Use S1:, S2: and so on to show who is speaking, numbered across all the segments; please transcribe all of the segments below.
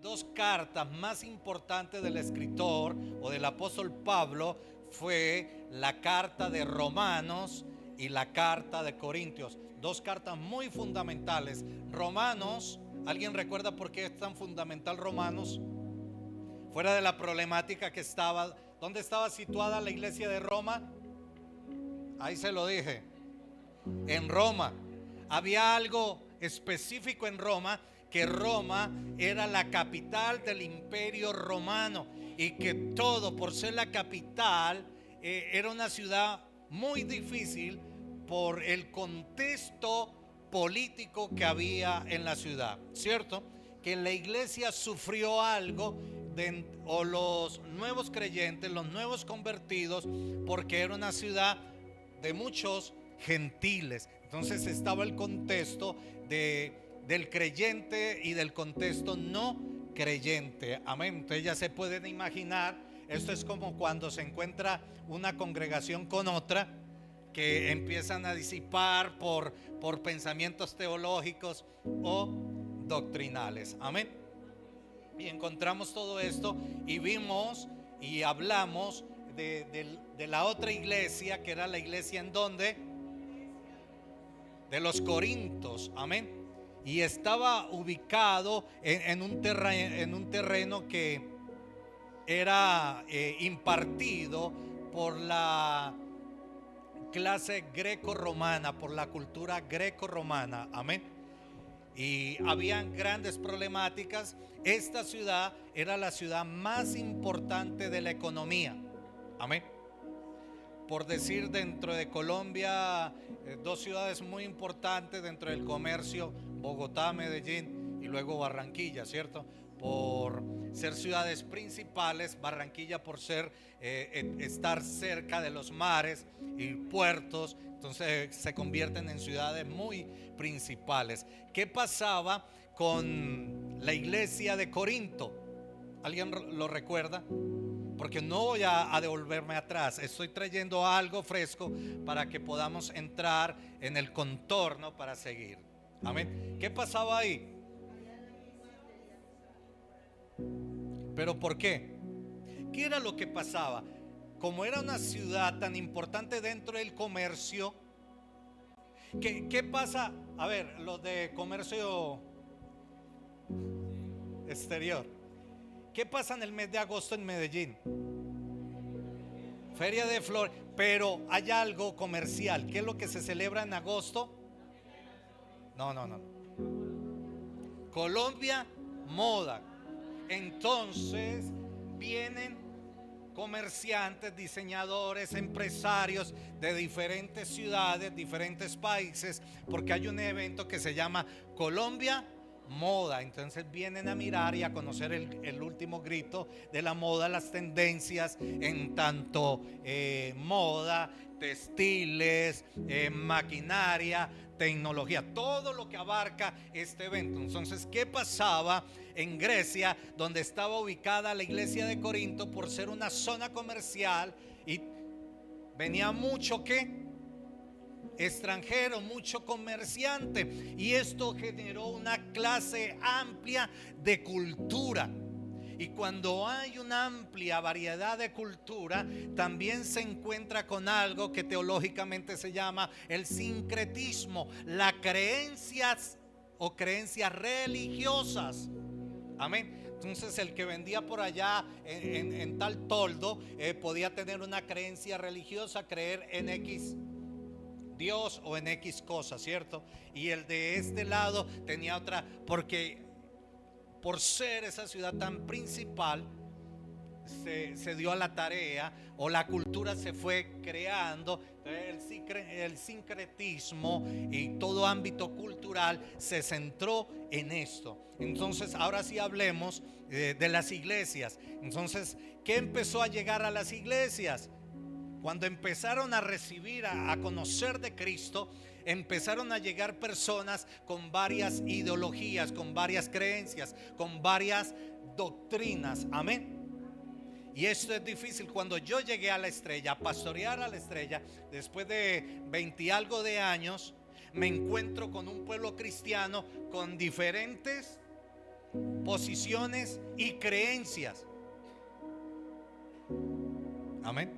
S1: dos cartas más importantes del escritor o del apóstol Pablo fue la carta de Romanos y la carta de Corintios. Dos cartas muy fundamentales. Romanos, ¿alguien recuerda por qué es tan fundamental Romanos? Fuera de la problemática que estaba, ¿dónde estaba situada la iglesia de Roma? Ahí se lo dije, en Roma. Había algo específico en Roma, que Roma era la capital del imperio romano y que todo, por ser la capital, era una ciudad muy difícil por el contexto político que había en la ciudad, ¿cierto? Que la iglesia sufrió algo o los nuevos creyentes, los nuevos convertidos, porque era una ciudad de muchos gentiles. Entonces estaba el contexto del creyente y del contexto no creyente. Amén. Entonces ya se pueden imaginar, esto es como cuando se encuentra una congregación con otra, que empiezan a disipar por pensamientos teológicos o doctrinales. Amén. Y encontramos todo esto y vimos y hablamos de la otra iglesia, que era la iglesia en donde, de los Corintios. Amén. Y estaba ubicado en un terreno que era impartido por la clase greco-romana, por la cultura greco-romana. Amén. Y habían grandes problemáticas. Esta ciudad era la ciudad más importante de la economía. Amén. Por decir, dentro de Colombia, dos ciudades muy importantes dentro del comercio: Bogotá, Medellín y luego Barranquilla, ¿cierto? Por ser ciudades principales, Barranquilla por ser estar cerca de los mares y puertos, entonces se convierten en ciudades muy principales. ¿Qué pasaba con la iglesia de Corinto? ¿Alguien lo recuerda? Porque no voy a devolverme atrás, estoy trayendo algo fresco para que podamos entrar en el contorno para seguir. Amén. ¿Qué pasaba ahí? ¿Pero por qué? ¿Qué era lo que pasaba? Como era una ciudad tan importante dentro del comercio, ¿qué pasa? A ver, los de comercio exterior, ¿qué pasa en el mes de agosto en Medellín? Feria de Flores. Pero hay algo comercial. ¿Qué es lo que se celebra en agosto? No. Colombia Moda. Entonces vienen comerciantes, diseñadores, empresarios de diferentes ciudades, diferentes países, porque hay un evento que se llama Colombia Moda. Entonces vienen a mirar y a conocer el último grito de la moda, las tendencias en tanto moda, textiles, maquinaria, tecnología, todo lo que abarca este evento. Entonces, ¿qué pasaba en Grecia, donde estaba ubicada la iglesia de Corinto? Por ser una zona comercial, y venía mucho extranjero, mucho comerciante, y esto generó una clase amplia de cultura. Y cuando hay una amplia variedad de cultura, también se encuentra con algo que teológicamente se llama el sincretismo, las creencias o creencias religiosas. Amén. Entonces el que vendía por allá en tal toldo podía tener una creencia religiosa, creer en X Dios o en X cosa, ¿cierto? Y el de este lado tenía otra, porque por ser esa ciudad tan principal, se dio a la tarea, o la cultura se fue creando, el sincretismo y todo ámbito cultural se centró en esto. Entonces ahora sí hablemos de las iglesias. Entonces, ¿qué empezó a llegar a las iglesias? Cuando empezaron a recibir, a conocer de Cristo, empezaron a llegar personas con varias ideologías, con varias creencias, con varias doctrinas. Amén. Y esto es difícil. Cuando yo llegué a La Estrella, a pastorear a La Estrella, después de 20 y algo de años, me encuentro con un pueblo cristiano con diferentes posiciones y creencias. Amén.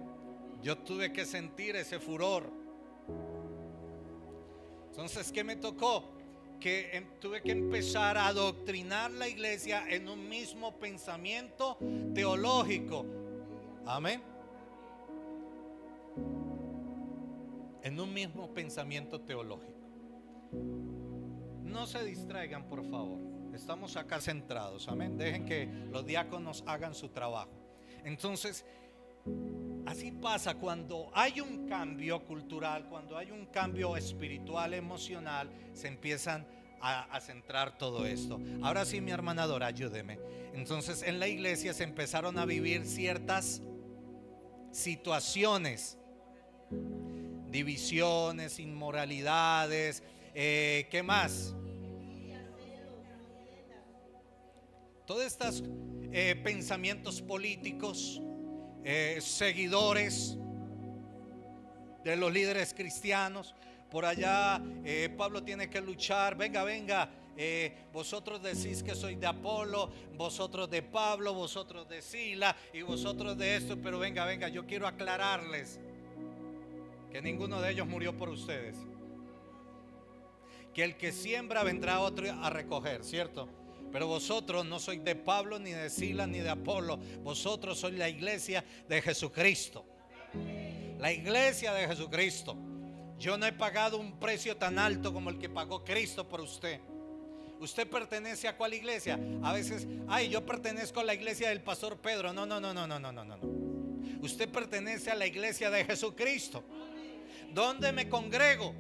S1: Yo tuve que sentir ese furor. Entonces, ¿qué me tocó? Que tuve que empezar a adoctrinar la iglesia en un mismo pensamiento teológico. Amén. En un mismo pensamiento teológico. No se distraigan, por favor. Estamos acá centrados. Amén. Dejen que los diáconos hagan su trabajo. Entonces, así pasa cuando hay un cambio cultural, cuando hay un cambio espiritual, emocional, se empiezan a centrar todo esto. Ahora sí, mi hermana Dora, ayúdeme. Entonces, en la iglesia se empezaron a vivir ciertas situaciones, divisiones, inmoralidades, ¿qué más? Todos estos pensamientos políticos, seguidores de los líderes cristianos. Por allá Pablo tiene que luchar. Venga, vosotros decís que soy de Apolo, vosotros de Pablo, vosotros de Sila y vosotros de esto. Pero venga, yo quiero aclararles que ninguno de ellos murió por ustedes. Que el que siembra vendrá otro a recoger, ¿cierto? Pero vosotros no sois de Pablo, ni de Sila, ni de Apolo. Vosotros sois la iglesia de Jesucristo. La iglesia de Jesucristo. Yo no he pagado un precio tan alto como el que pagó Cristo por usted. ¿Usted pertenece a cuál iglesia? A veces, yo pertenezco a la iglesia del pastor Pedro. No. Usted pertenece a la iglesia de Jesucristo. ¿Dónde me congrego?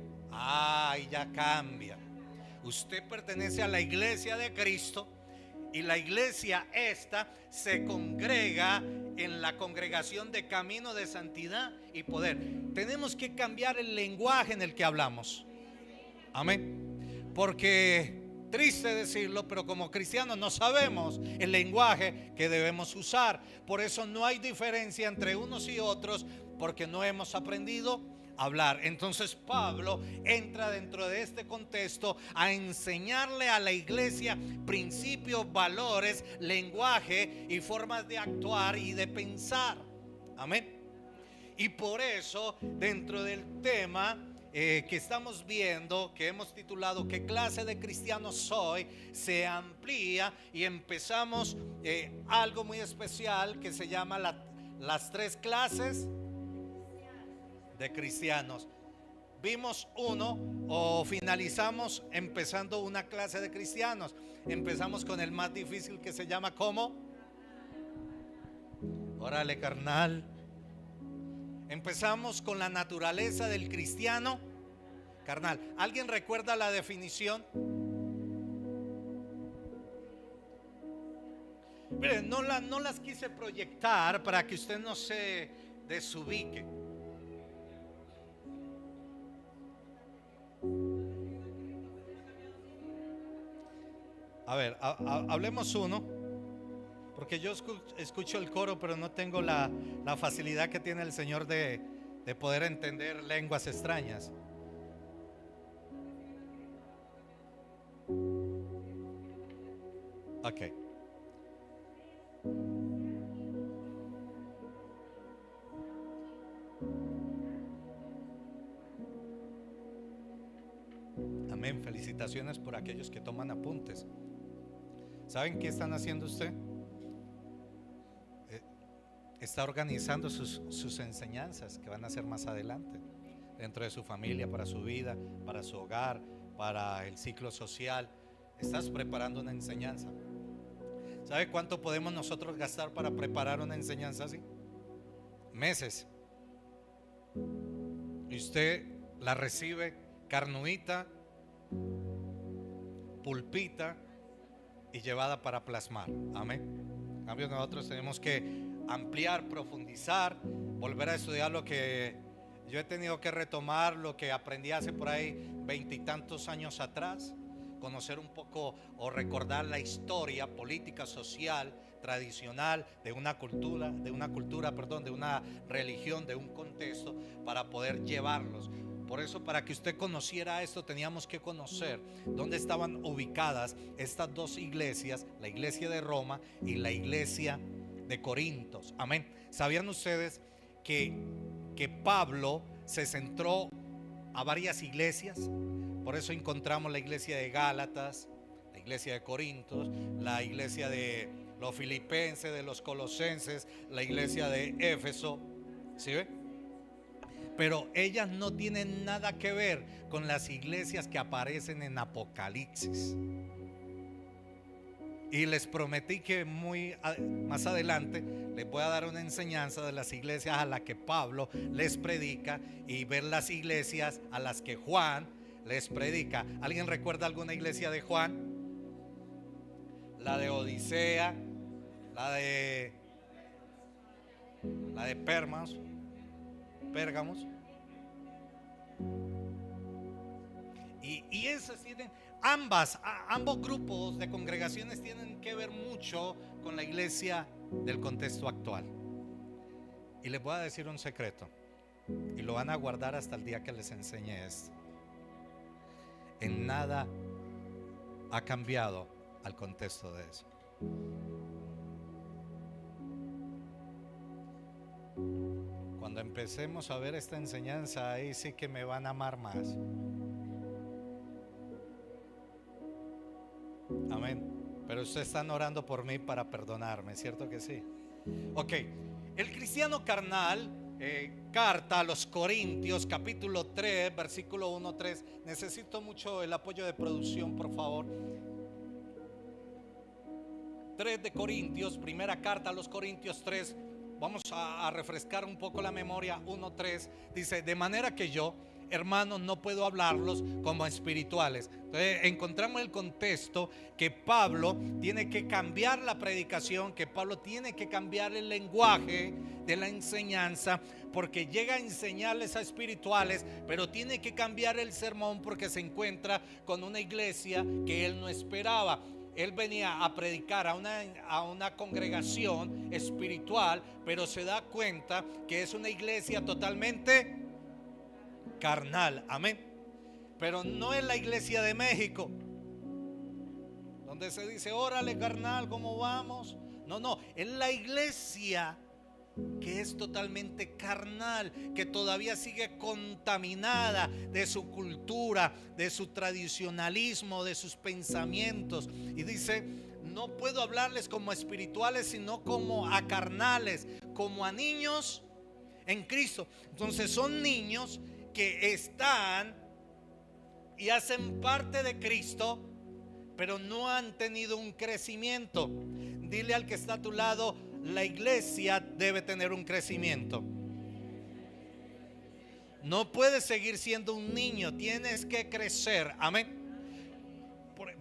S1: Ya cambia. Usted pertenece a la iglesia de Cristo. Y la iglesia esta se congrega en la congregación de camino de santidad y poder. Tenemos que cambiar el lenguaje en el que hablamos. Amén. Porque, triste decirlo, pero como cristianos no sabemos el lenguaje que debemos usar. Por eso no hay diferencia entre unos y otros, porque no hemos aprendido hablar. Entonces Pablo entra dentro de este contexto a enseñarle a la iglesia principios, valores, lenguaje y formas de actuar y de pensar. Amén. Y por eso, dentro del tema que estamos viendo, que hemos titulado ¿qué clase de cristiano soy?, se amplía y empezamos algo muy especial que se llama las 3 clases de cristianos. Vimos uno, o finalizamos empezando una clase de cristianos. Empezamos con el más difícil, que se llama ¿cómo? Órale, carnal. Empezamos con la naturaleza del cristiano carnal. ¿Alguien recuerda la definición? Miren, no las quise proyectar para que usted no se desubique. A ver, hablemos uno, porque yo escucho el coro, pero no tengo la facilidad que tiene el Señor de poder entender lenguas extrañas. Ok. Amén. Felicitaciones por aquellos que toman apuntes. ¿Saben qué están haciendo usted? Está organizando sus enseñanzas que van a hacer más adelante, dentro de su familia, para su vida, para su hogar, para el ciclo social. Estás preparando una enseñanza. ¿Sabe cuánto podemos nosotros gastar para preparar una enseñanza así? Meses. Y usted la recibe carnuita, pulpita y llevada para plasmar. Amén. En cambio, nosotros tenemos que ampliar, profundizar, volver a estudiar lo que yo he tenido que retomar, lo que aprendí hace por ahí 20 y tantos años atrás, conocer un poco o recordar la historia política, social, tradicional de una cultura, de una religión, de un contexto, para poder llevarlos. Por eso, para que usted conociera esto, teníamos que conocer dónde estaban ubicadas estas dos iglesias, la iglesia de Roma y la iglesia de Corintios. Amén. ¿Sabían ustedes que Pablo se centró a varias iglesias? Por eso encontramos la iglesia de Gálatas, la iglesia de Corintios, la iglesia de los filipenses, de los colosenses, la iglesia de Éfeso. ¿Sí ve? Pero ellas no tienen nada que ver con las iglesias que aparecen en Apocalipsis. Y les prometí que más adelante les voy a dar una enseñanza de las iglesias a las que Pablo les predica y ver las iglesias a las que Juan les predica. ¿Alguien recuerda alguna iglesia de Juan? La de Odisea, la de Pérgamos. Y esas tienen, ambos grupos de congregaciones tienen que ver mucho con la iglesia del contexto actual. Y les voy a decir un secreto, y lo van a guardar hasta el día que les enseñe esto. En nada ha cambiado al contexto de eso. Cuando empecemos a ver esta enseñanza, ahí sí que me van a amar más. Amén. Pero ustedes están orando por mí para perdonarme, ¿cierto que sí? Ok. El cristiano carnal, carta a los Corintios, capítulo 3, versículo 1-3. Necesito mucho el apoyo de producción, por favor. 3 de Corintios, primera carta a los Corintios 3. Vamos a refrescar un poco la memoria. 1:3 dice: de manera que yo, hermanos, no puedo hablarlos como espirituales. Entonces encontramos el contexto que Pablo tiene que cambiar la predicación, que Pablo tiene que cambiar el lenguaje de la enseñanza, porque llega a enseñarles a espirituales, pero tiene que cambiar el sermón porque se encuentra con una iglesia que él no esperaba. Él venía a predicar a una congregación espiritual, pero se da cuenta que es una iglesia totalmente carnal. Amén. Pero no es la iglesia de México, donde se dice: órale, carnal, ¿cómo vamos? No, es la iglesia que es totalmente carnal, que todavía sigue contaminada de su cultura, de su tradicionalismo, de sus pensamientos. Y dice: no puedo hablarles como espirituales, sino como a carnales, como a niños en Cristo. Entonces son niños que están y hacen parte de Cristo, pero no han tenido un crecimiento. Dile al que está a tu lado: la iglesia debe tener un crecimiento. No puedes seguir siendo un niño, tienes que crecer. Amén.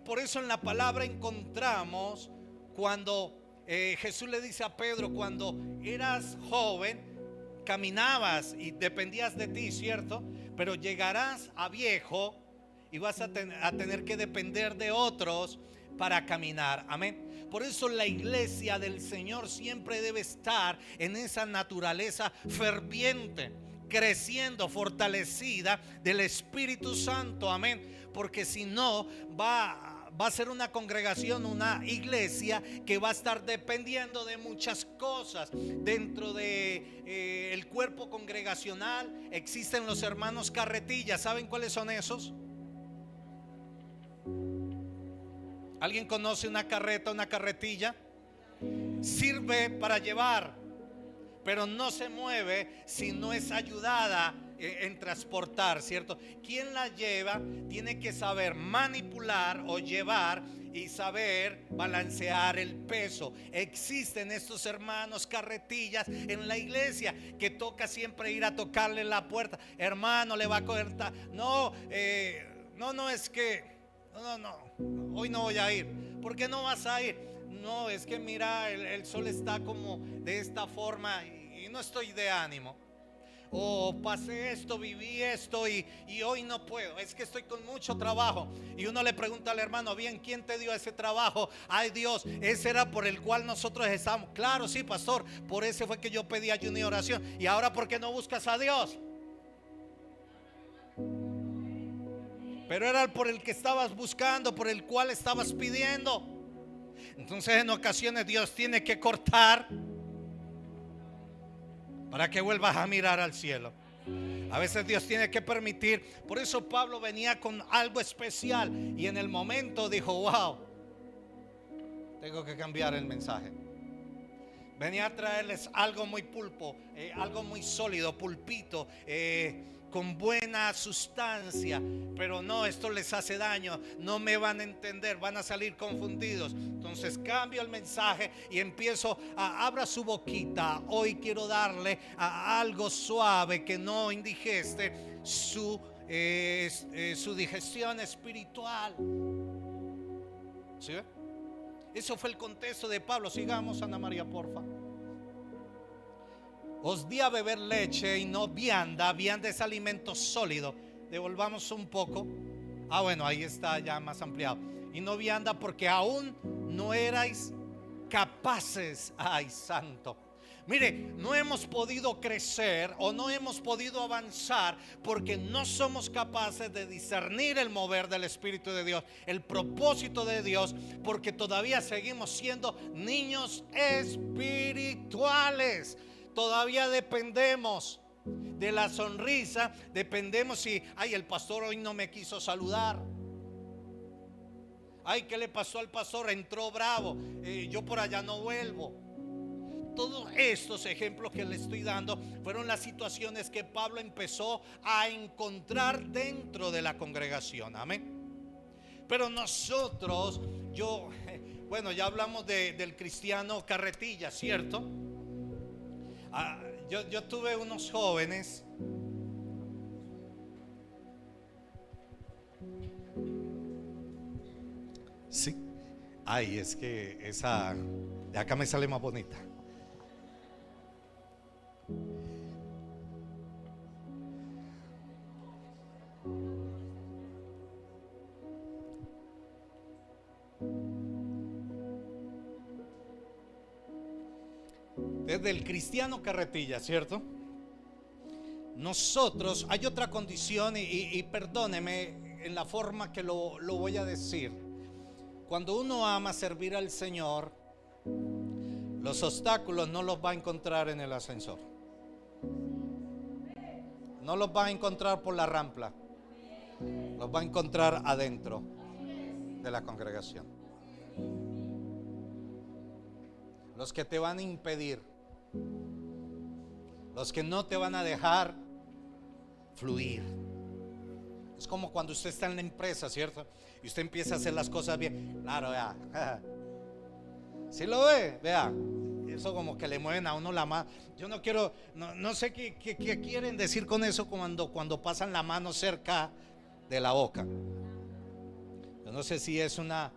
S1: Por eso en la palabra encontramos cuando Jesús le dice a Pedro: cuando eras joven caminabas y dependías de ti, ¿cierto? Pero llegarás a viejo y vas a tener que depender de otros para caminar. Amén. Por eso la iglesia del Señor siempre debe estar en esa naturaleza ferviente, creciendo, fortalecida del Espíritu Santo. Amén. Porque si no, va a ser una congregación, una iglesia que va a estar dependiendo de muchas cosas. Dentro de el cuerpo congregacional existen los hermanos carretillas. ¿Saben cuáles son esos? ¿Alguien conoce una carreta, una carretilla? Sirve para llevar, pero no se mueve si no es ayudada en transportar, ¿cierto? Quien la lleva tiene que saber manipular o llevar y saber balancear el peso. Existen estos hermanos carretillas en la iglesia que toca siempre ir a tocarle la puerta. Hermano, le va a coger no, es que no, hoy no voy a ir. ¿Por qué no vas a ir? No, es que mira, el sol está como de esta forma y no estoy de ánimo. O pasé esto, viví esto y hoy no puedo, es que estoy con mucho trabajo. Y uno le pregunta al hermano: bien, ¿quién te dio ese trabajo? Ay, Dios, ese era por el cual nosotros estamos. Claro, sí, pastor, por ese fue que yo pedí ayuno y oración. Y ahora, ¿por qué no buscas a Dios? pero era por el que estabas buscando, por el cual estabas pidiendo. Entonces en ocasiones Dios tiene que cortar para que vuelvas a mirar al cielo. A veces Dios tiene que permitir. Por eso Pablo venía con algo especial y en el momento dijo: wow, tengo que cambiar el mensaje. Venía a traerles algo muy pulpo, algo muy sólido, pulpito, con buena sustancia. Pero no, esto les hace daño, no me van a entender, van a salir confundidos. Entonces cambio el mensaje y empiezo a abra su boquita. Hoy quiero darle a algo suave que no indigeste su digestión espiritual. ¿Sí ve? Eso fue el contexto de Pablo. Sigamos, Ana María, porfa. Os di a beber leche y no vianda. Vianda es alimento sólido. Devolvamos un poco. Bueno, ahí está ya más ampliado. Y no vianda porque aún no erais capaces. Ay, santo. Mire, no hemos podido crecer o no hemos podido avanzar porque no somos capaces de discernir el mover del Espíritu de Dios, el propósito de Dios, porque todavía seguimos siendo niños espirituales. Todavía dependemos de la sonrisa, dependemos si, ay, el pastor hoy no me quiso saludar. Ay, ¿qué le pasó al pastor? Entró bravo, yo por allá no vuelvo. Todos estos ejemplos que le estoy dando fueron las situaciones que Pablo empezó a encontrar dentro de la congregación. Amén. Pero nosotros, bueno, ya hablamos del cristiano carretilla, ¿cierto? Yo tuve unos jóvenes. Sí. Ay, es que esa de acá me sale más bonita. Desde el cristiano carretilla, ¿cierto? Nosotros, hay otra condición y perdóneme en la forma que lo voy a decir. Cuando uno ama servir al Señor, los obstáculos no los va a encontrar en el ascensor, no los va a encontrar por la rampa, los va a encontrar adentro de la congregación. Los que te van a impedir, los que no te van a dejar fluir. Es como cuando usted está en la empresa, ¿cierto? Y usted empieza a hacer las cosas bien. Claro, vea. ¿Sí lo ve? Vea. Eso como que le mueven a uno la mano. Yo no quiero, no sé qué quieren decir con eso cuando pasan la mano cerca de la boca. Yo no sé si es una...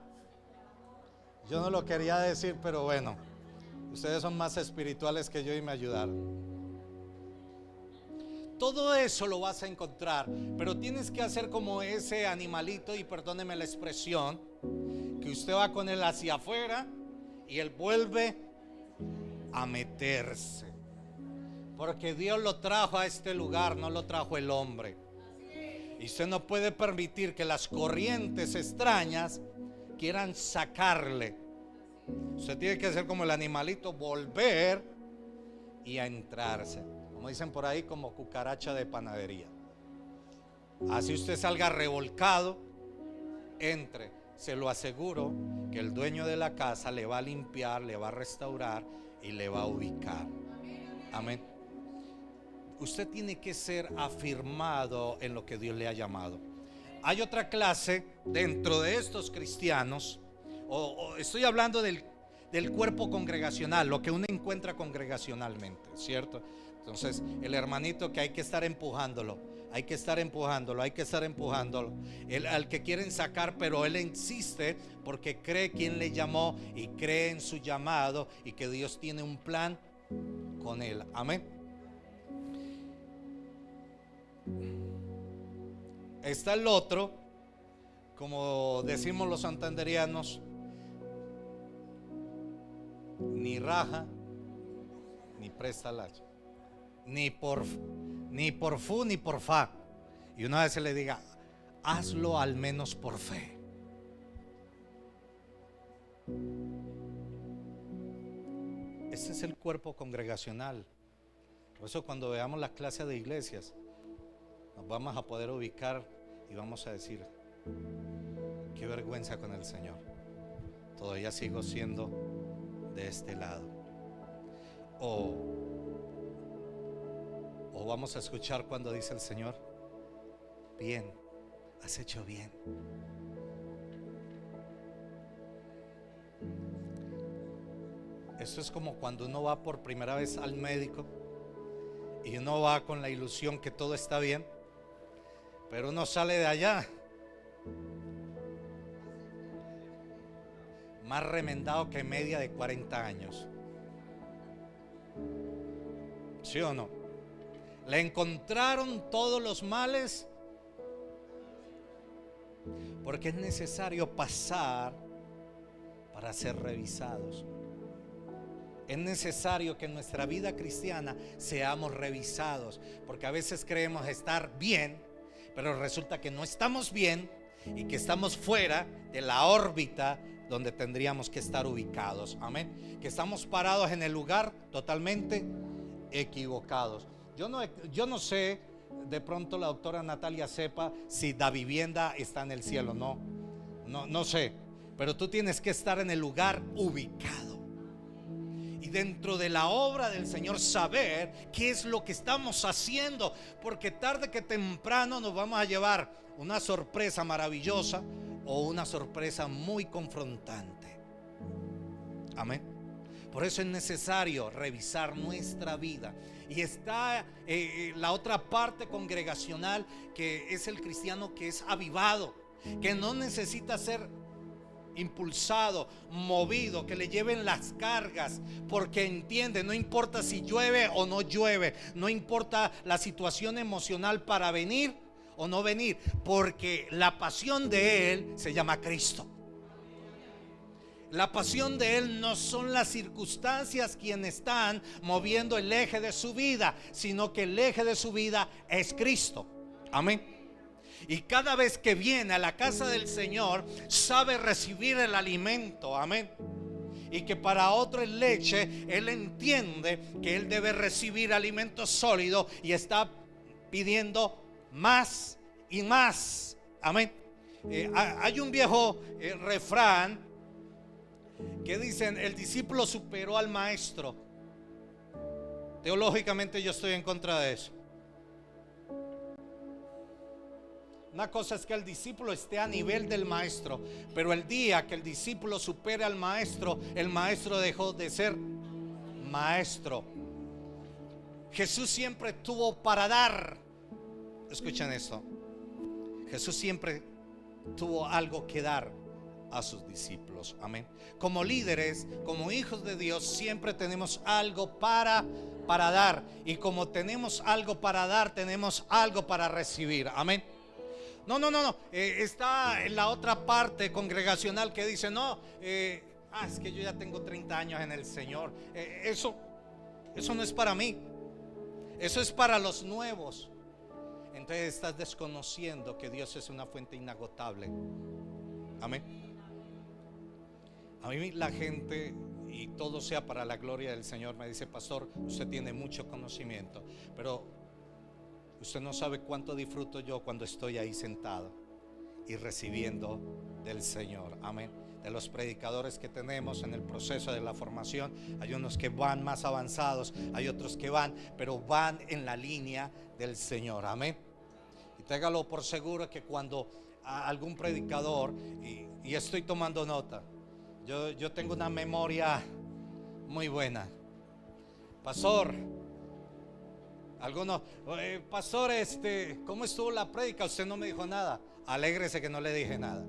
S1: Yo no lo quería decir, pero bueno. Ustedes son más espirituales que yo y me ayudaron. Todo eso lo vas a encontrar, pero tienes que hacer como ese animalito, y perdóneme la expresión, que usted va con él hacia afuera y él vuelve a meterse, porque Dios lo trajo a este lugar, no lo trajo el hombre. Y usted no puede permitir que las corrientes extrañas quieran sacarle. Usted tiene que hacer como el animalito, volver y a entrarse, como dicen por ahí, como cucaracha de panadería. Así usted salga revolcado, entre. Se lo aseguro que el dueño de la casa le va a limpiar, le va a restaurar y le va a ubicar. Amén. Usted tiene que ser afirmado en lo que Dios le ha llamado. Hay otra clase dentro de estos cristianos, o estoy hablando del cuerpo congregacional, lo que uno encuentra congregacionalmente, ¿cierto? Entonces el hermanito que hay que estar empujándolo, hay que estar empujándolo, al que quieren sacar, pero él insiste porque cree quien le llamó y cree en su llamado y que Dios tiene un plan con él. Amén. Está el otro, como decimos los santanderianos, ni raja ni presta la, ni por fu ni por fa. Y una vez se le diga: hazlo al menos por fe. Este es el cuerpo congregacional. Por eso cuando veamos la clase de iglesias, nos vamos a poder ubicar y vamos a decir: qué vergüenza con el Señor, todavía sigo siendo de este lado. O vamos a escuchar cuando dice el Señor: bien, has hecho bien. Esto es como cuando uno va por primera vez al médico y uno va con la ilusión que todo está bien, pero uno sale de allá más remendado que media de 40 años. ¿Sí o no? Le encontraron todos los males, porque es necesario pasar para ser revisados. Es necesario que en nuestra vida cristiana seamos revisados, porque a veces creemos estar bien, pero resulta que no estamos bien y que estamos fuera de la órbita donde tendríamos que estar ubicados. Amén. Que estamos parados en el lugar totalmente equivocados. Yo no sé, de pronto la doctora Natalia sepa si la vivienda está en el cielo. No sé, pero tú tienes que estar en el lugar ubicado y dentro de la obra del Señor saber qué es lo que estamos haciendo, porque tarde que temprano nos vamos a llevar una sorpresa maravillosa o una sorpresa muy confrontante. Amén. Por eso es necesario revisar nuestra vida. Y está la otra parte congregacional, que es el cristiano que es avivado, que no necesita ser impulsado, movido, que le lleven las cargas, porque entiende, no importa si llueve o no llueve, no importa la situación emocional para venir o no venir, porque la pasión de él se llama Cristo. La pasión de él no son las circunstancias quienes están moviendo el eje de su vida, sino que el eje de su vida es Cristo. Amén. Y cada vez que viene a la casa del Señor, sabe recibir el alimento. Amén. Y que para otro es leche. Él entiende que él debe recibir alimento sólido y está pidiendo más y más. Amén. Hay un viejo refrán que dicen: el discípulo superó al maestro. Teológicamente yo estoy en contra de eso. Una cosa es que el discípulo esté a nivel del maestro, pero el día que el discípulo supere al maestro, el maestro dejó de ser maestro. Jesús siempre tuvo para dar. Escuchen esto. Jesús siempre tuvo algo que dar a sus discípulos. Amén. Como líderes, como hijos de Dios, siempre tenemos algo para dar. Y como tenemos algo para dar, tenemos algo para recibir. Amén. No. Está en la otra parte congregacional que dice: no, es que yo ya tengo 30 años en el Señor. Eso no es para mí. Eso es para los nuevos. Entonces estás desconociendo que Dios es una fuente inagotable. Amén. A mí la gente, y todo sea para la gloria del Señor, me dice: pastor, usted tiene mucho conocimiento, pero usted no sabe cuánto disfruto yo cuando estoy ahí sentado y recibiendo del Señor. Amén. De los predicadores que tenemos en el proceso de la formación, hay unos que van más avanzados, hay otros que pero van en la línea del Señor. Amén. Y téngalo por seguro que cuando algún predicador, y estoy tomando nota, yo tengo una memoria muy buena. Pastor, algunos, pastor, ¿cómo estuvo la prédica? Usted no me dijo nada. Alégrese que no le dije nada.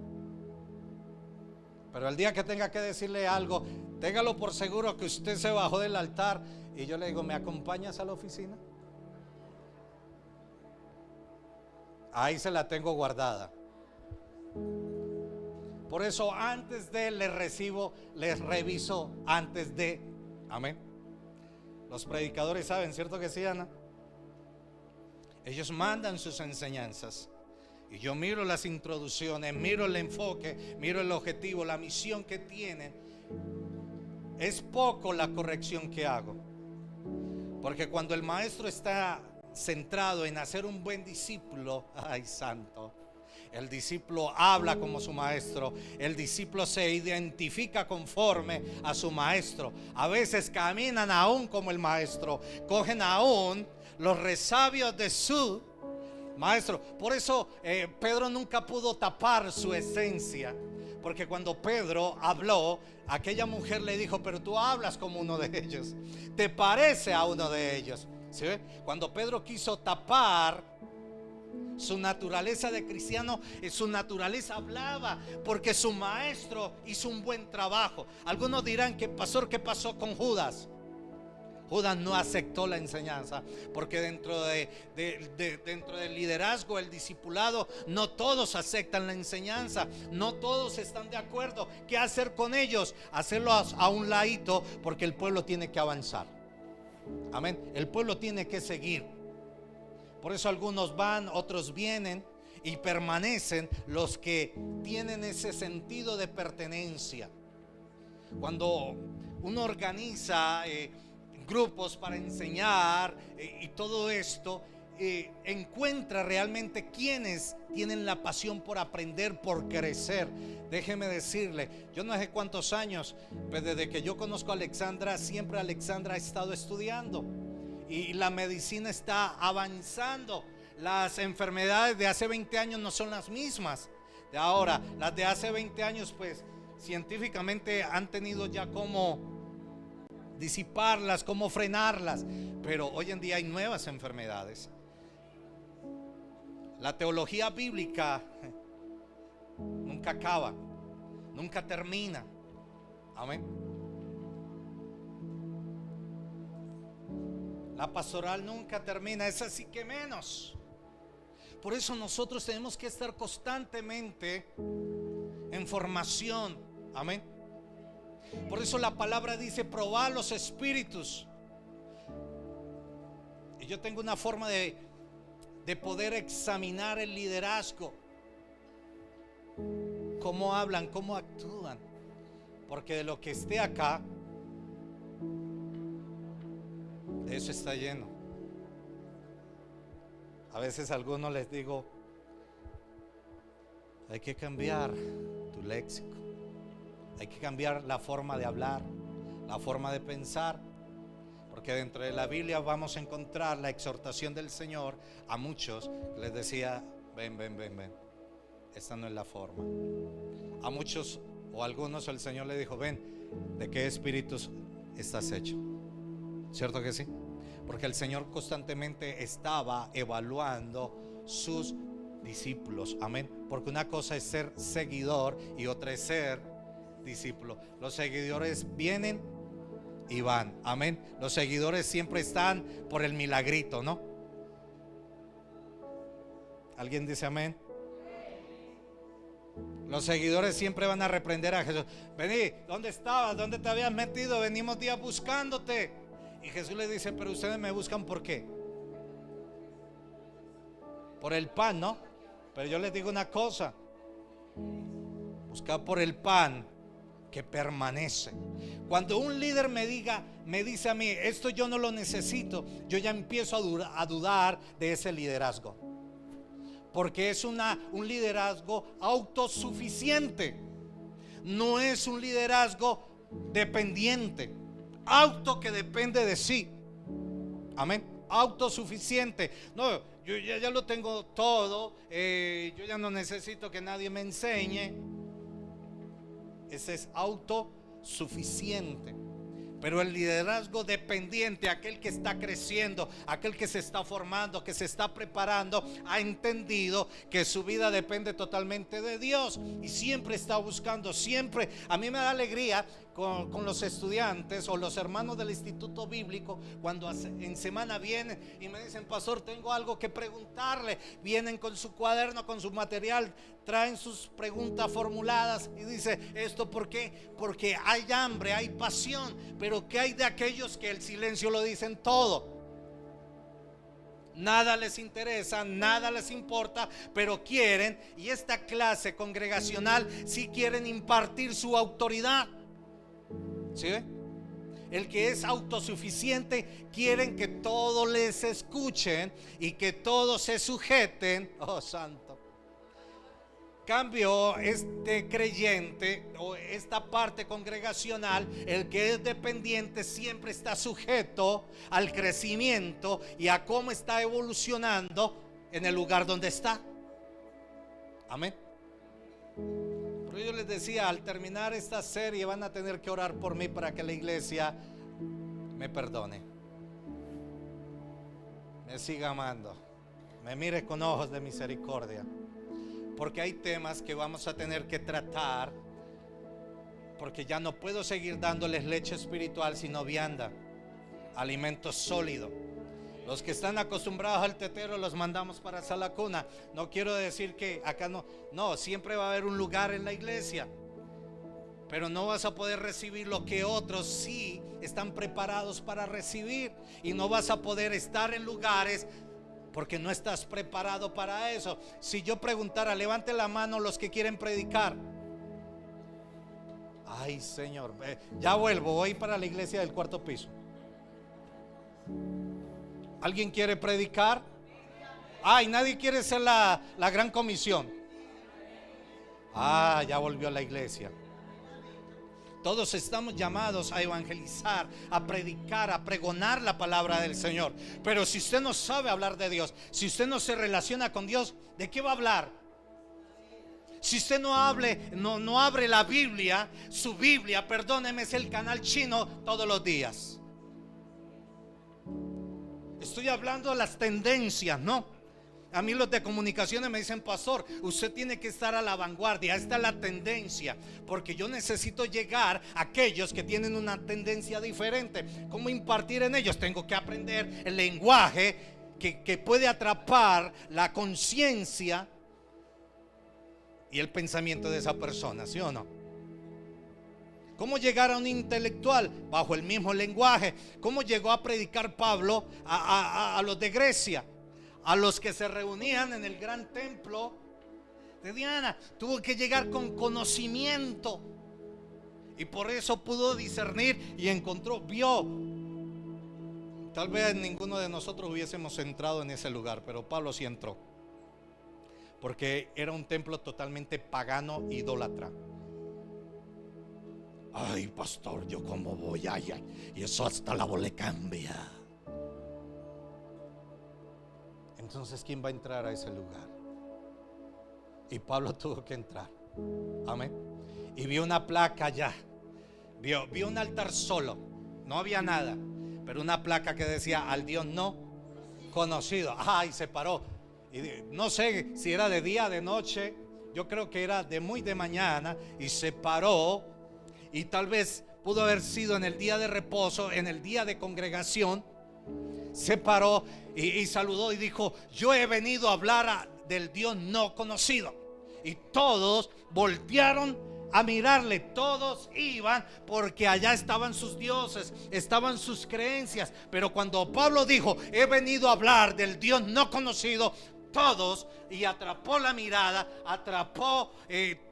S1: Pero el día que tenga que decirle algo, téngalo por seguro que usted se bajó del altar y yo le digo: ¿me acompañas a la oficina? Ahí se la tengo guardada. Por eso antes de les reviso antes de. Amén. Los predicadores saben, ¿cierto que sí, Ana? Ellos mandan sus enseñanzas y yo miro las introducciones, miro el enfoque, miro el objetivo, la misión que tienen, es poco la corrección que hago. Porque cuando el maestro está centrado en hacer un buen discípulo, ay santo, el discípulo habla como su maestro, el discípulo se identifica conforme a su maestro. A veces caminan aún como el maestro, cogen aún los resabios de su maestro. Por eso Pedro nunca pudo tapar su esencia, porque cuando Pedro habló, aquella mujer le dijo: pero tú hablas como uno de ellos, te parece a uno de ellos. ¿Sí? Cuando Pedro quiso tapar su naturaleza de cristiano, su naturaleza hablaba, porque su maestro hizo un buen trabajo. Algunos dirán: ¿qué pasó con Judas? Judas no aceptó la enseñanza, porque dentro del liderazgo, el discipulado, no todos aceptan la enseñanza, no todos están de acuerdo. ¿Qué hacer con ellos? Hacerlos a un ladito, porque el pueblo tiene que avanzar. Amén. El pueblo tiene que seguir. Por eso algunos van, otros vienen, y permanecen los que tienen ese sentido de pertenencia. Cuando uno organiza grupos para enseñar y todo esto, encuentra realmente quienes tienen la pasión por aprender, por crecer. Déjeme decirle, yo no sé cuántos años, pero desde que yo conozco a Alexandra, siempre Alexandra ha estado estudiando, y la medicina está avanzando. Las enfermedades de hace 20 años no son las mismas de ahora. Las de hace 20 años, pues científicamente han tenido ya cómo disiparlas, cómo frenarlas, pero hoy en día hay nuevas enfermedades. La teología bíblica nunca acaba, nunca termina. Amén. La pastoral nunca termina, es así que menos. Por eso nosotros tenemos que estar constantemente en formación. Amén. Por eso la palabra dice: probad los espíritus. Y yo tengo una forma de poder examinar el liderazgo: cómo hablan, cómo actúan. Porque de lo que esté acá, de eso está lleno. A veces a algunos les digo: hay que cambiar tu léxico, hay que cambiar la forma de hablar, la forma de pensar, porque dentro de la Biblia vamos a encontrar la exhortación del Señor a muchos. Les decía: ven, esta no es la forma. A muchos o a algunos el Señor le dijo: ven, ¿de qué espíritus estás hecho? ¿Cierto que sí? Porque el Señor constantemente estaba evaluando sus discípulos. Amén. Porque una cosa es ser seguidor y otra es ser discípulo. Los seguidores vienen y van. Amén. Los seguidores siempre están por el milagrito, ¿no? ¿Alguien dice amén? Los seguidores siempre van a reprender a Jesús: vení, ¿dónde estabas? ¿Dónde te habías metido? Venimos días buscándote. Y Jesús le dice: pero ustedes me buscan ¿por qué? Por el pan, ¿no? Pero yo les digo una cosa: buscad por el pan que permanece. Cuando un líder me dice a mí: esto yo no lo necesito, yo ya empiezo a dudar de ese liderazgo, porque es un liderazgo autosuficiente, no es un liderazgo dependiente, auto que depende de sí. Amén. Autosuficiente. No, yo ya lo tengo todo, yo ya no necesito que nadie me enseñe. Ese es autosuficiente. Pero el liderazgo dependiente, aquel que está creciendo, aquel que se está formando, que se está preparando, ha entendido que su vida depende totalmente de Dios y siempre está buscando, siempre. A mí me da alegría con los estudiantes o los hermanos del Instituto Bíblico cuando en semana vienen y me dicen: pastor, tengo algo que preguntarle. Vienen con su cuaderno, con su material, traen sus preguntas formuladas y dice: ¿esto por qué? Porque hay hambre, hay pasión. Pero ¿qué hay de aquellos que el silencio lo dicen todo? nada les interesa, nada les importa, pero quieren, y esta clase congregacional sí quieren impartir su autoridad. ¿Sí ve? El que es autosuficiente quieren que todos les escuchen y que todos se sujeten. Oh, santo. Cambio, este creyente o esta parte congregacional, el que es dependiente siempre está sujeto al crecimiento y a cómo está evolucionando en el lugar donde está. Amén. Pero yo les decía, al terminar esta serie van a tener que orar por mí para que la iglesia me perdone, me siga amando, me mire con ojos de misericordia. Porque hay temas que vamos a tener que tratar, porque ya no puedo seguir dándoles leche espiritual sino vianda, alimento sólido. Los que están acostumbrados al tetero los mandamos para sala cuna. No quiero decir que acá no, siempre va a haber un lugar en la iglesia, pero no vas a poder recibir lo que otros sí están preparados para recibir, y no vas a poder estar en lugares porque no estás preparado para eso. Si yo preguntara, levante la mano los que quieren predicar. Ay, Señor, ya vuelvo, voy para la iglesia del cuarto piso. ¿Alguien quiere predicar? Ay, nadie quiere ser la gran comisión. Ah, ya volvió a la iglesia. Todos estamos llamados a evangelizar, a predicar, a pregonar la palabra del Señor. Pero si usted no sabe hablar de Dios, si usted no se relaciona con Dios, ¿de qué va a hablar? Si usted no abre la Biblia, su Biblia, perdóneme, es el canal chino todos los días. Estoy hablando de las tendencias, ¿no? A mí los de comunicaciones me dicen, pastor, usted tiene que estar a la vanguardia. Esta es la tendencia, porque yo necesito llegar a aquellos que tienen una tendencia diferente. ¿Cómo impartir en ellos? Tengo que aprender el lenguaje que puede atrapar la conciencia y el pensamiento de esa persona, ¿sí o no? ¿Cómo llegar a un intelectual? Bajo el mismo lenguaje. ¿Cómo llegó a predicar Pablo a los de Grecia? A los que se reunían en el gran templo de Diana. Tuvo que llegar con conocimiento, y por eso pudo discernir y encontró, vio. Tal vez ninguno de nosotros hubiésemos entrado en ese lugar, pero Pablo sí entró, porque era un templo totalmente pagano, idólatra. Ay, pastor, yo cómo voy, ay, y eso hasta la voz le cambia. Entonces, ¿quién va a entrar a ese lugar? Y Pablo tuvo que entrar. Amén. Y vio una placa allá. Vio un altar solo. No había nada, pero una placa que decía: al Dios no conocido. Y se paró. Y no sé si era de día, de noche. Yo creo que era de muy de mañana. Y se paró. Y tal vez pudo haber sido en el día de reposo, en el día de congregación. Se paró y saludó y dijo: yo he venido a hablar del Dios no conocido. Y todos voltearon a mirarle. Todos iban porque allá estaban sus dioses, estaban sus creencias. Pero cuando Pablo dijo: he venido a hablar del Dios no conocido, todos, y atrapó la mirada, atrapó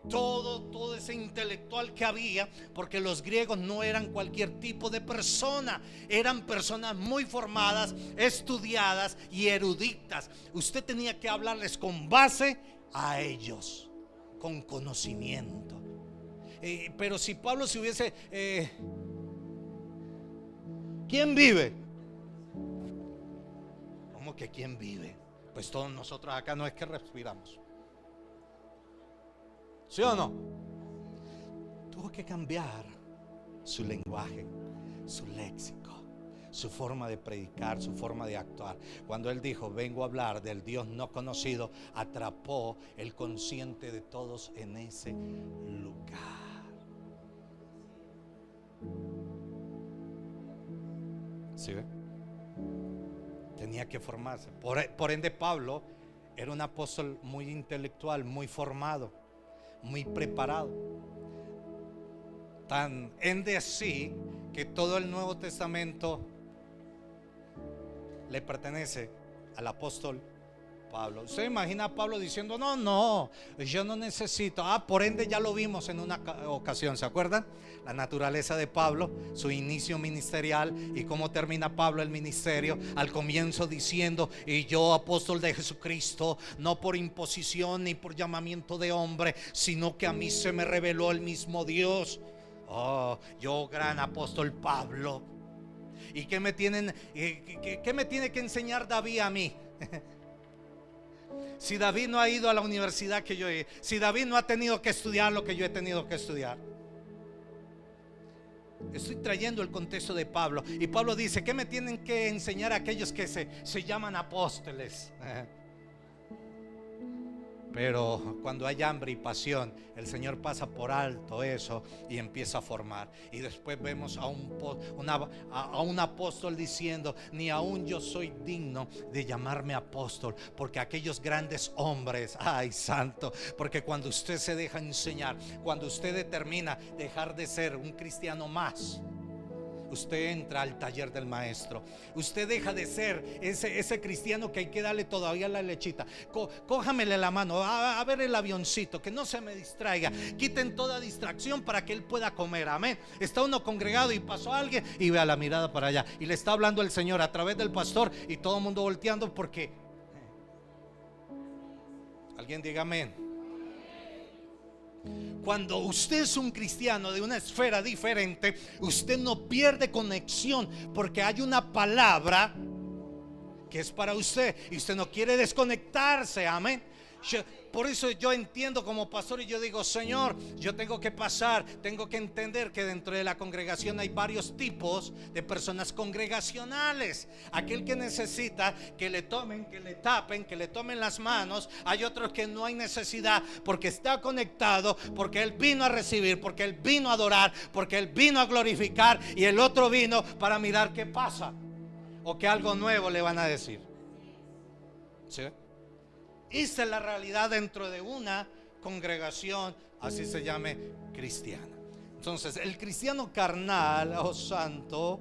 S1: todo ese intelectual que había, porque los griegos no eran cualquier tipo de persona, eran personas muy formadas, estudiadas y eruditas. Usted tenía que hablarles con base a ellos, con conocimiento. Pero si Pablo se hubiese ¿quién vive? ¿Cómo que quién vive? Pues todos nosotros acá no es que respiramos, ¿sí o no? Tuvo que cambiar su lenguaje, su léxico, su forma de predicar, su forma de actuar. Cuando él dijo: vengo a hablar del Dios no conocido, atrapó el consciente de todos en ese lugar. ¿Sí ve? Tenía que formarse. Por ende, Pablo era un apóstol muy intelectual, muy formado, muy preparado. Tan en de así que todo el Nuevo Testamento le pertenece al apóstol Pablo. ¿Usted imagina a Pablo diciendo: no, yo no necesito? Por ende ya lo vimos en una ocasión, ¿se acuerdan? La naturaleza de Pablo, su inicio ministerial y cómo termina Pablo el ministerio. Al comienzo diciendo: y yo, apóstol de Jesucristo, no por imposición ni por llamamiento de hombre, sino que a mí se me reveló el mismo Dios. Yo, gran apóstol Pablo. ¿Y qué me tiene que enseñar David a mí? Si David no ha ido a la universidad que yo he, si David no ha tenido que estudiar lo que yo he tenido que estudiar. Estoy trayendo el contexto de Pablo. Y Pablo dice: ¿qué me tienen que enseñar aquellos que se llaman apóstoles? Pero cuando hay hambre y pasión, el Señor pasa por alto eso y empieza a formar. Y después vemos a un apóstol diciendo: ni aún yo soy digno de llamarme apóstol, porque aquellos grandes hombres, ay santo, porque cuando usted se deja enseñar, cuando usted determina dejar de ser un cristiano más, usted entra al taller del maestro. Usted deja de ser ese cristiano que hay que darle todavía la lechita. Cójamele la mano, a ver el avioncito, que no se me distraiga. Quiten toda distracción para que él pueda comer. Amén. Está uno congregado y pasó alguien y vea la mirada para allá, y le está hablando el Señor a través del pastor, y todo el mundo volteando porque alguien diga amén. Cuando usted es un cristiano de una esfera diferente, usted no pierde conexión, porque hay una palabra que es para usted y usted no quiere desconectarse. Amén. Por eso yo entiendo como pastor y yo digo: Señor, yo tengo que pasar, tengo que entender que dentro de la congregación hay varios tipos de personas congregacionales. Aquel que necesita que le tomen, que le tapen, que le tomen las manos. Hay otros que no hay necesidad, porque está conectado, porque él vino a recibir, porque él vino a adorar, porque él vino a glorificar, y el otro vino para mirar qué pasa o que algo nuevo le van a decir. ¿Sí? Esa es la realidad dentro de una congregación, así se llame cristiana. Entonces, el cristiano carnal, santo,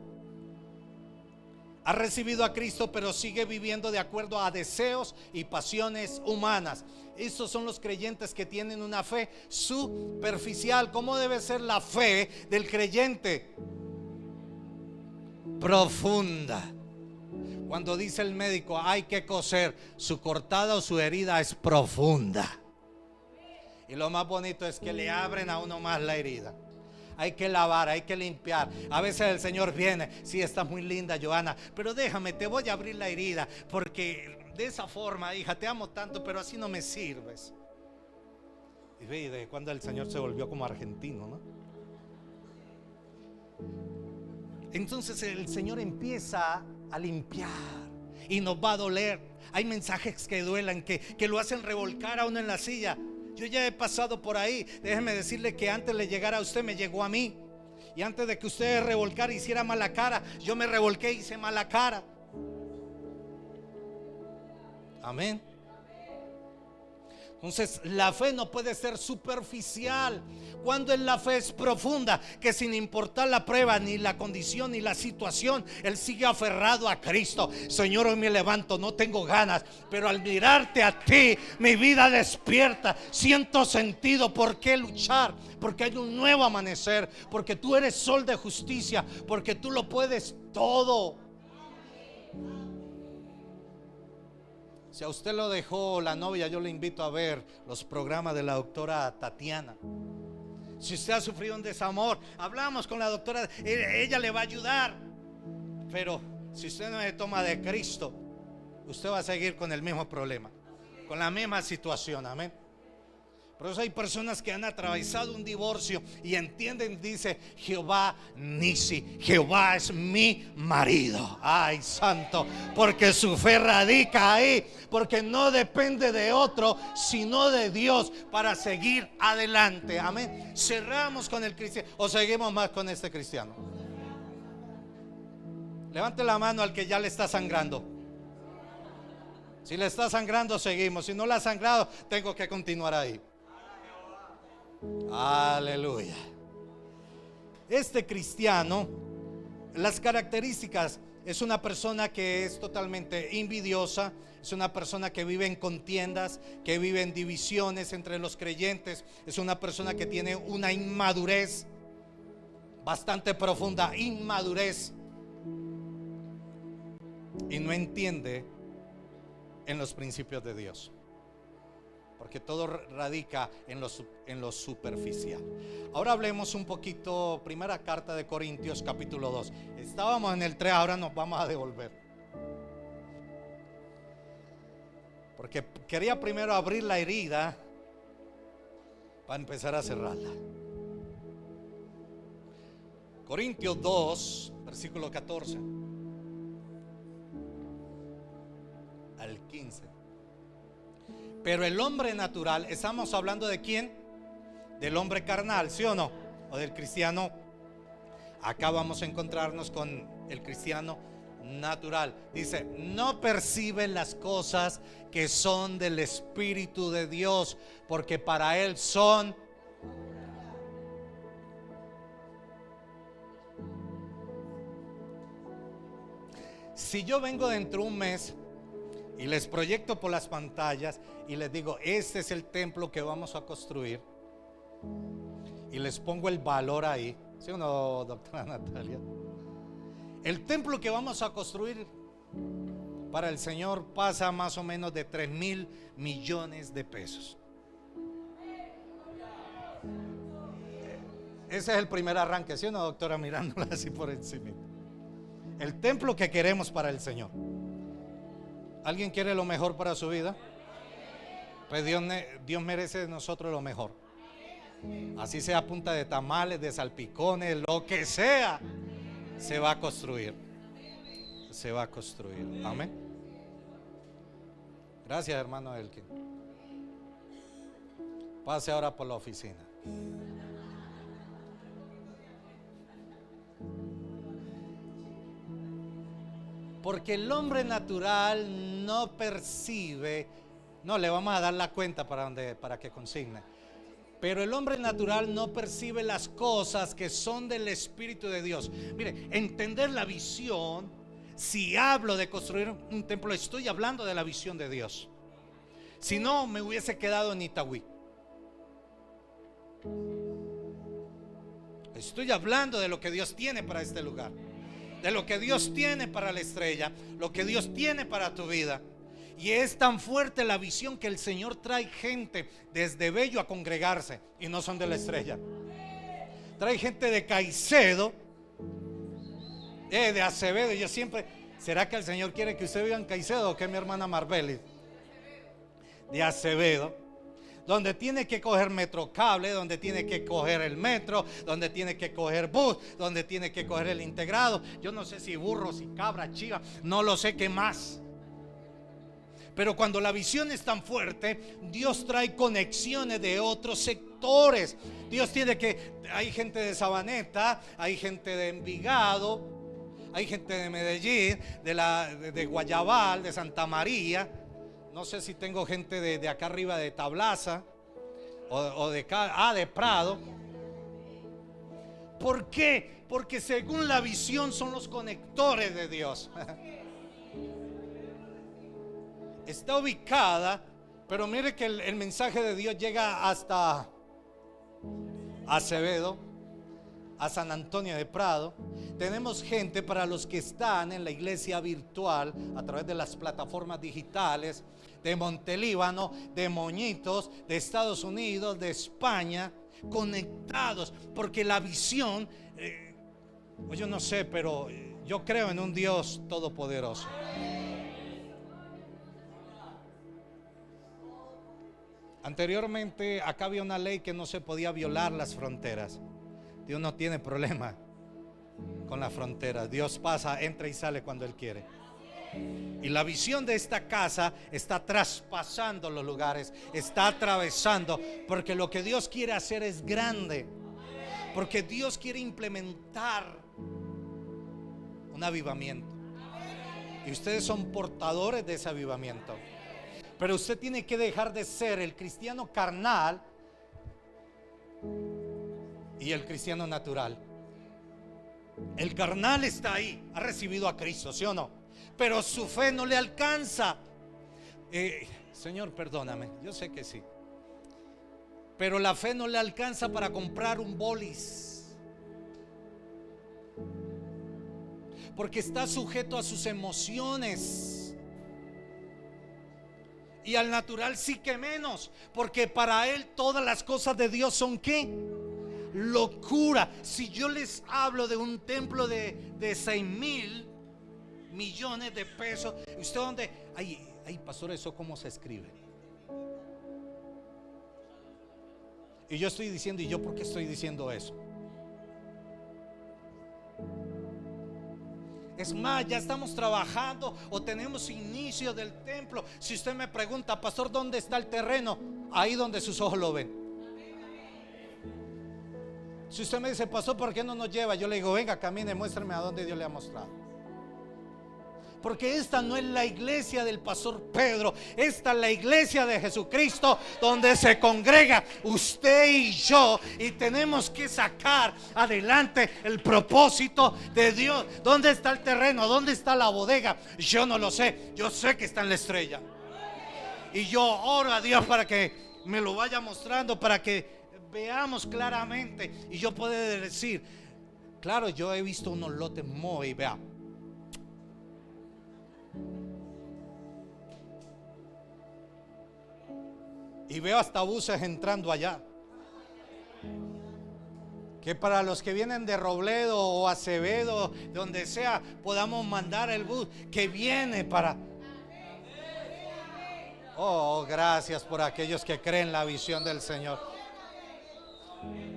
S1: ha recibido a Cristo, pero sigue viviendo de acuerdo a deseos y pasiones humanas. Estos son los creyentes que tienen una fe superficial. ¿Cómo debe ser la fe del creyente? Profunda. Cuando dice el médico: hay que coser, su cortada o su herida es profunda. Y lo más bonito es que le abren a uno más la herida. Hay que lavar, hay que limpiar. A veces el Señor viene: sí, estás muy linda, Joana, pero déjame, te voy a abrir la herida, porque de esa forma, hija, te amo tanto, pero así no me sirves. Y ve, de cuando el Señor se volvió como argentino, ¿no? Entonces el Señor empieza a limpiar y nos va a doler. Hay mensajes que duelan, que lo hacen revolcar a uno en la silla. Yo ya he pasado por ahí. Déjeme decirle que antes de llegar a usted me llegó a mí. Y antes de que usted revolcara y hiciera mala cara, yo me revolqué y hice mala cara. Amén. Entonces la fe no puede ser superficial. Cuando en la fe es profunda, que sin importar la prueba, ni la condición, ni la situación, él sigue aferrado a Cristo. Señor, hoy me levanto, no tengo ganas, pero al mirarte a ti, mi vida despierta. Siento sentido. ¿Por qué luchar? Porque hay un nuevo amanecer, porque tú eres sol de justicia, porque tú lo puedes todo. Si a usted lo dejó la novia, yo le invito a ver los programas de la doctora Tatiana. Si usted ha sufrido un desamor, hablamos con la doctora, ella le va a ayudar. Pero si usted no se toma de Cristo, usted va a seguir con el mismo problema, con la misma situación. Amén. Por eso hay personas que han atravesado un divorcio y entienden, dice Jehová Nisi, Jehová es mi marido. Ay, santo, porque su fe radica ahí, porque no depende de otro, sino de Dios para seguir adelante. Amén. Cerramos con el cristiano o seguimos más con este cristiano. Levante la mano al que ya le está sangrando. Si le está sangrando, seguimos. Si no le ha sangrado, tengo que continuar ahí. Aleluya. Este cristiano, las características: es una persona que es totalmente envidiosa, es una persona que vive en contiendas, que vive en divisiones entre los creyentes, es una persona que tiene una inmadurez bastante profunda, inmadurez, y no entiende en los principios de Dios, porque todo radica en lo superficial. Ahora hablemos un poquito, primera carta de Corintios capítulo 2. Estábamos en el 3, ahora nos vamos a devolver, porque quería primero abrir la herida para empezar a cerrarla. Corintios 2, versículo 14 al 15. Pero el hombre natural, estamos hablando de quién? Del hombre carnal, ¿sí o no? O del cristiano. Acá vamos a encontrarnos con el cristiano natural. Dice, no percibe las cosas que son del Espíritu de Dios, porque para él son. Si yo vengo dentro de un mes y les proyecto por las pantallas y les digo, este es el templo que vamos a construir, y les pongo el valor ahí, ¿sí o no, doctora Natalia? El templo que vamos a construir para el Señor pasa más o menos de 3,000 millones de pesos. Ese es el primer arranque, ¿sí o no, doctora? Mirándola así por encima. El templo que queremos para el Señor. ¿Alguien quiere lo mejor para su vida? Pues Dios merece de nosotros lo mejor. Así sea a punta de tamales, de salpicones, lo que sea, se va a construir. Se va a construir. Amén. Gracias, hermano Elkin. Pase ahora por la oficina. Porque el hombre natural no percibe, no le vamos a dar la cuenta para que consigne, pero el hombre natural no percibe las cosas que son del Espíritu de Dios. Mire, entender la visión, si hablo de construir un templo, estoy hablando de la visión de Dios. Si no, me hubiese quedado en Itagüí. Estoy hablando de lo que Dios tiene para este lugar, de lo que Dios tiene para la estrella, lo que Dios tiene para tu vida. Y es tan fuerte la visión que el Señor trae gente desde Bello a congregarse y no son de la estrella. Trae gente de Caicedo, de Acevedo. Yo siempre, ¿será que el Señor quiere que usted viva en Caicedo o que mi hermana Marbeli? De Acevedo, donde tiene que coger metrocable, donde tiene que coger el metro, donde tiene que coger bus, donde tiene que coger el integrado. Yo no sé si burro, si cabra, chiva, no lo sé qué más. Pero cuando la visión es tan fuerte, Dios trae conexiones de otros sectores. Dios tiene que, hay gente de Sabaneta, hay gente de Envigado, hay gente de Medellín, de Guayabal, de Santa María. No sé si tengo gente de acá arriba de Tablaza o de Prado. ¿Por qué? Porque según la visión son los conectores de Dios. Está ubicada, pero mire que el mensaje de Dios llega hasta Acevedo, a San Antonio de Prado. Tenemos gente para los que están en la iglesia virtual a través de las plataformas digitales, de Montelíbano, de Moñitos, de Estados Unidos, de España, conectados, porque la visión, yo no sé, pero yo creo en un Dios todopoderoso. Anteriormente acá había una ley que no se podía violar las fronteras. Dios no tiene problema con las fronteras. Dios pasa, entra y sale cuando Él quiere. Y la visión de esta casa está traspasando los lugares, está atravesando, porque lo que Dios quiere hacer es grande, porque Dios quiere implementar un avivamiento. Y ustedes son portadores de ese avivamiento. Pero usted tiene que dejar de ser el cristiano carnal y el cristiano natural. El carnal está ahí, ha recibido a Cristo, ¿sí o no? Pero su fe no le alcanza. Señor, perdóname, yo sé que sí. Pero la fe no le alcanza para comprar un bolis, porque está sujeto a sus emociones. Y al natural sí que menos, porque para él todas las cosas de Dios son ¿qué? Locura. Si yo les hablo de un templo de 6,000 millones de pesos, ¿usted dónde? Ay, pastor, ¿eso cómo se escribe? Y yo estoy diciendo, ¿y yo por qué estoy diciendo eso? Es más, ya estamos trabajando o tenemos inicio del templo. Si usted me pregunta, pastor, ¿dónde está el terreno? Ahí donde sus ojos lo ven. Si usted me dice, pastor, ¿por qué no nos lleva? Yo le digo, venga, camine, muéstrame a dónde Dios le ha mostrado. Porque esta no es la iglesia del pastor Pedro, esta es la iglesia de Jesucristo, donde se congrega usted y yo, y tenemos que sacar adelante el propósito de Dios. ¿Dónde está el terreno? ¿Dónde está la bodega? Yo no lo sé, yo sé que está en la estrella. Y yo oro a Dios para que me lo vaya mostrando, para que veamos claramente y yo puedo decir, claro, yo he visto unos lotes muy, vea, y veo hasta buses entrando allá, que para los que vienen de Robledo o Acevedo, donde sea, podamos mandar el bus que viene para... Oh, gracias por aquellos que creen la visión del Señor.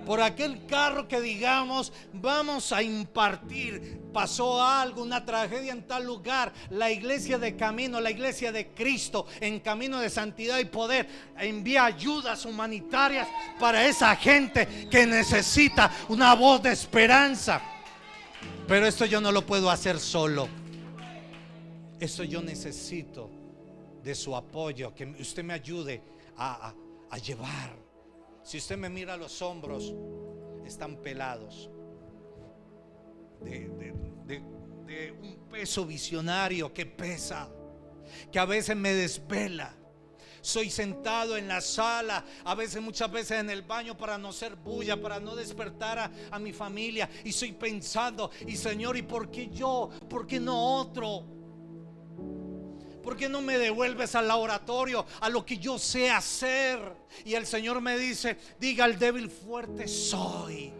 S1: Por aquel carro que digamos, vamos a impartir, pasó algo, una tragedia en tal lugar, la iglesia de camino, la iglesia de Cristo en camino de santidad y poder, envía ayudas humanitarias para esa gente que necesita una voz de esperanza. Pero esto yo no lo puedo hacer solo. Esto yo necesito de su apoyo, que usted me ayude a llevar. Si usted me mira los hombros, están pelados de un peso visionario que pesa, que a veces me desvela. Soy sentado en la sala, a veces, muchas veces en el baño, para no ser bulla, para no despertar a mi familia, y estoy pensando, y Señor, ¿y por qué yo? ¿Por qué no otro? ¿Por qué no me devuelves al laboratorio, a lo que yo sé hacer? Y el Señor me dice, diga al débil, fuerte soy.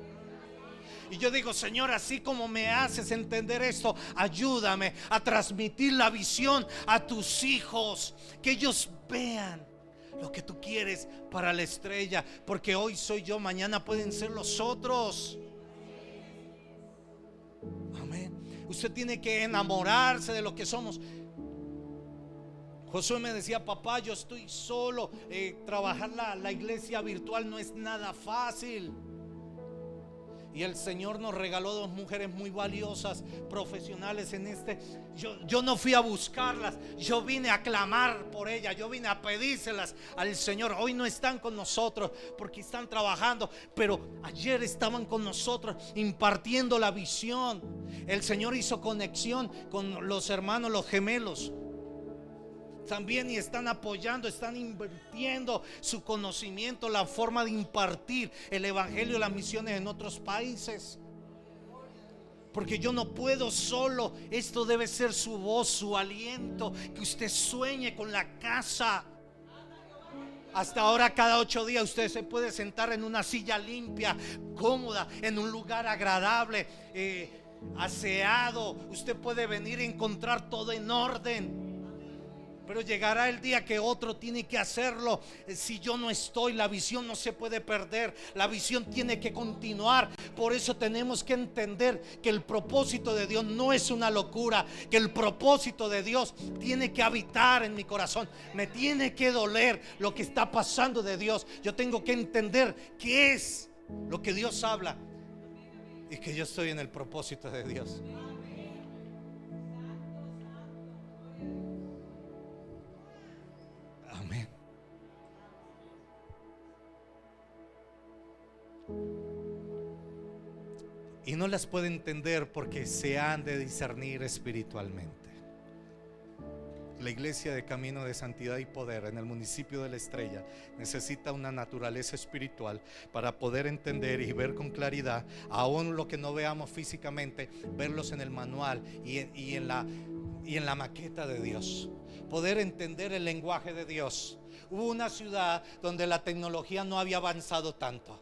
S1: Y yo digo, Señor, así como me haces entender esto, ayúdame a transmitir la visión a tus hijos, que ellos vean lo que tú quieres para la estrella, porque hoy soy yo, mañana pueden ser los otros. Amén. Usted tiene que enamorarse de lo que somos. Josué me decía, papá, yo estoy solo, trabajar la iglesia virtual no es nada fácil. Y el Señor nos regaló dos mujeres muy valiosas, profesionales en este. Yo no fui a buscarlas, yo vine a clamar por ellas, yo vine a pedírselas al Señor. Hoy no están con nosotros porque están trabajando, pero ayer estaban con nosotros impartiendo la visión. El Señor hizo conexión con los hermanos, los gemelos también, y están apoyando, están invirtiendo su conocimiento, la forma de impartir el evangelio, las misiones en otros países. Porque yo no puedo solo, esto debe ser su voz, su aliento, que usted sueñe con la casa. Hasta ahora, cada 8 días usted se puede sentar en una silla limpia, cómoda, en un lugar agradable, aseado. Usted puede venir y encontrar todo en orden. Pero llegará el día que otro tiene que hacerlo. Si yo no estoy, la visión no se puede perder. La visión tiene que continuar. Por eso tenemos que entender que el propósito de Dios no es una locura. Que el propósito de Dios tiene que habitar en mi corazón. Me tiene que doler lo que está pasando de Dios. Yo tengo que entender qué es lo que Dios habla y que yo estoy en el propósito de Dios. Amén. y no las puede entender porque se han de discernir espiritualmente. La iglesia de Camino de Santidad y Poder en el municipio de La Estrella necesita una naturaleza espiritual para poder entender y ver con claridad, aún lo que no veamos físicamente, verlos en el manual y en la maqueta de Dios, poder entender el lenguaje de Dios. Hubo una ciudad donde la tecnología no había avanzado tanto,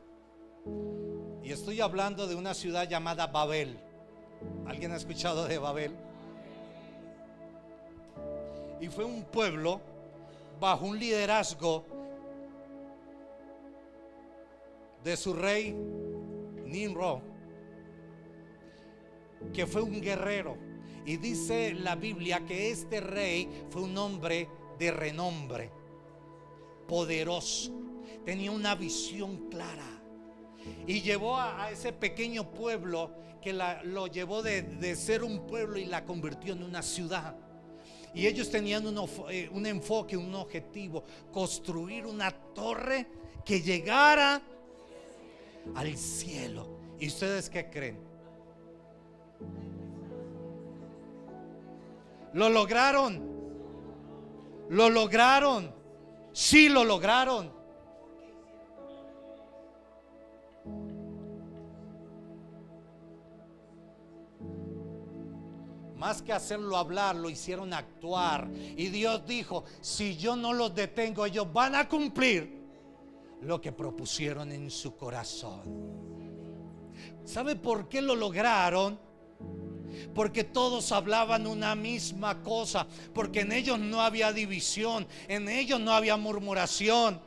S1: y estoy hablando de una ciudad llamada Babel. ¿Alguien ha escuchado de Babel? Y fue un pueblo bajo un liderazgo de su rey Nimrod, que fue un guerrero. Y dice la Biblia que este rey fue un hombre de renombre, poderoso, tenía una visión clara, y llevó a ese pequeño pueblo, que lo llevó de ser un pueblo y la convirtió en una ciudad. Y ellos tenían un enfoque, un objetivo: construir una torre que llegara al cielo. ¿Y ustedes qué creen? ¿Lo lograron? ¿Lo lograron? Sí, lo lograron. Más que hacerlo hablar, lo hicieron actuar. Y Dios dijo: si yo no los detengo, ellos van a cumplir lo que propusieron en su corazón. ¿Sabe por qué lo lograron? Porque todos hablaban una misma cosa, porque en ellos no había división, en ellos no había murmuración,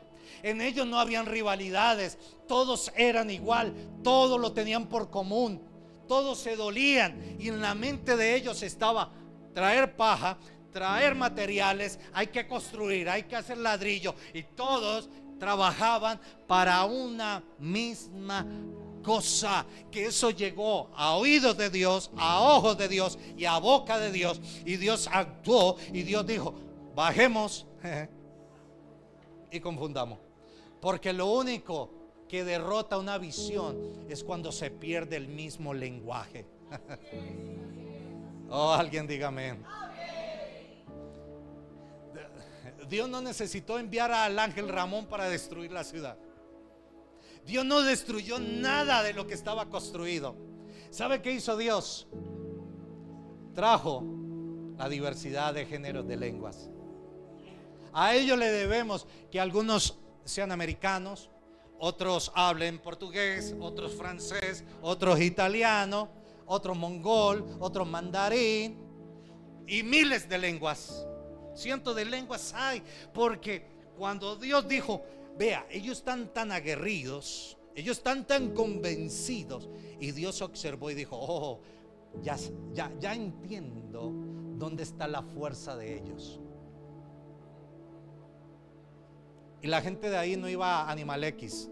S1: en ellos no habían rivalidades. Todos eran igual, todos lo tenían por común. Todos se dolían, y en la mente de ellos estaba traer paja, traer materiales, hay que construir, hay que hacer ladrillo, y todos trabajaban para una misma cosa. Que eso llegó a oídos de Dios, a ojos de Dios y a boca de Dios, y Dios actuó, y Dios dijo: bajemos y confundamos, porque lo único que derrota una visión es cuando se pierde el mismo lenguaje. Oh, alguien diga amén. Dios no necesitó enviar al ángel Ramón para destruir la ciudad. Dios no destruyó nada de lo que estaba construido. ¿Sabe qué hizo Dios? Trajo la diversidad de géneros de lenguas. A ellos le debemos que algunos sean americanos, otros hablen portugués, otros francés, otros italiano, otros mongol, otros mandarín, y miles de lenguas. Cientos de lenguas hay, porque cuando Dios dijo: vea, ellos están tan aguerridos, ellos están tan convencidos, y Dios observó y dijo: oh, ya entiendo dónde está la fuerza de ellos. Y la gente de ahí no iba a Animal X,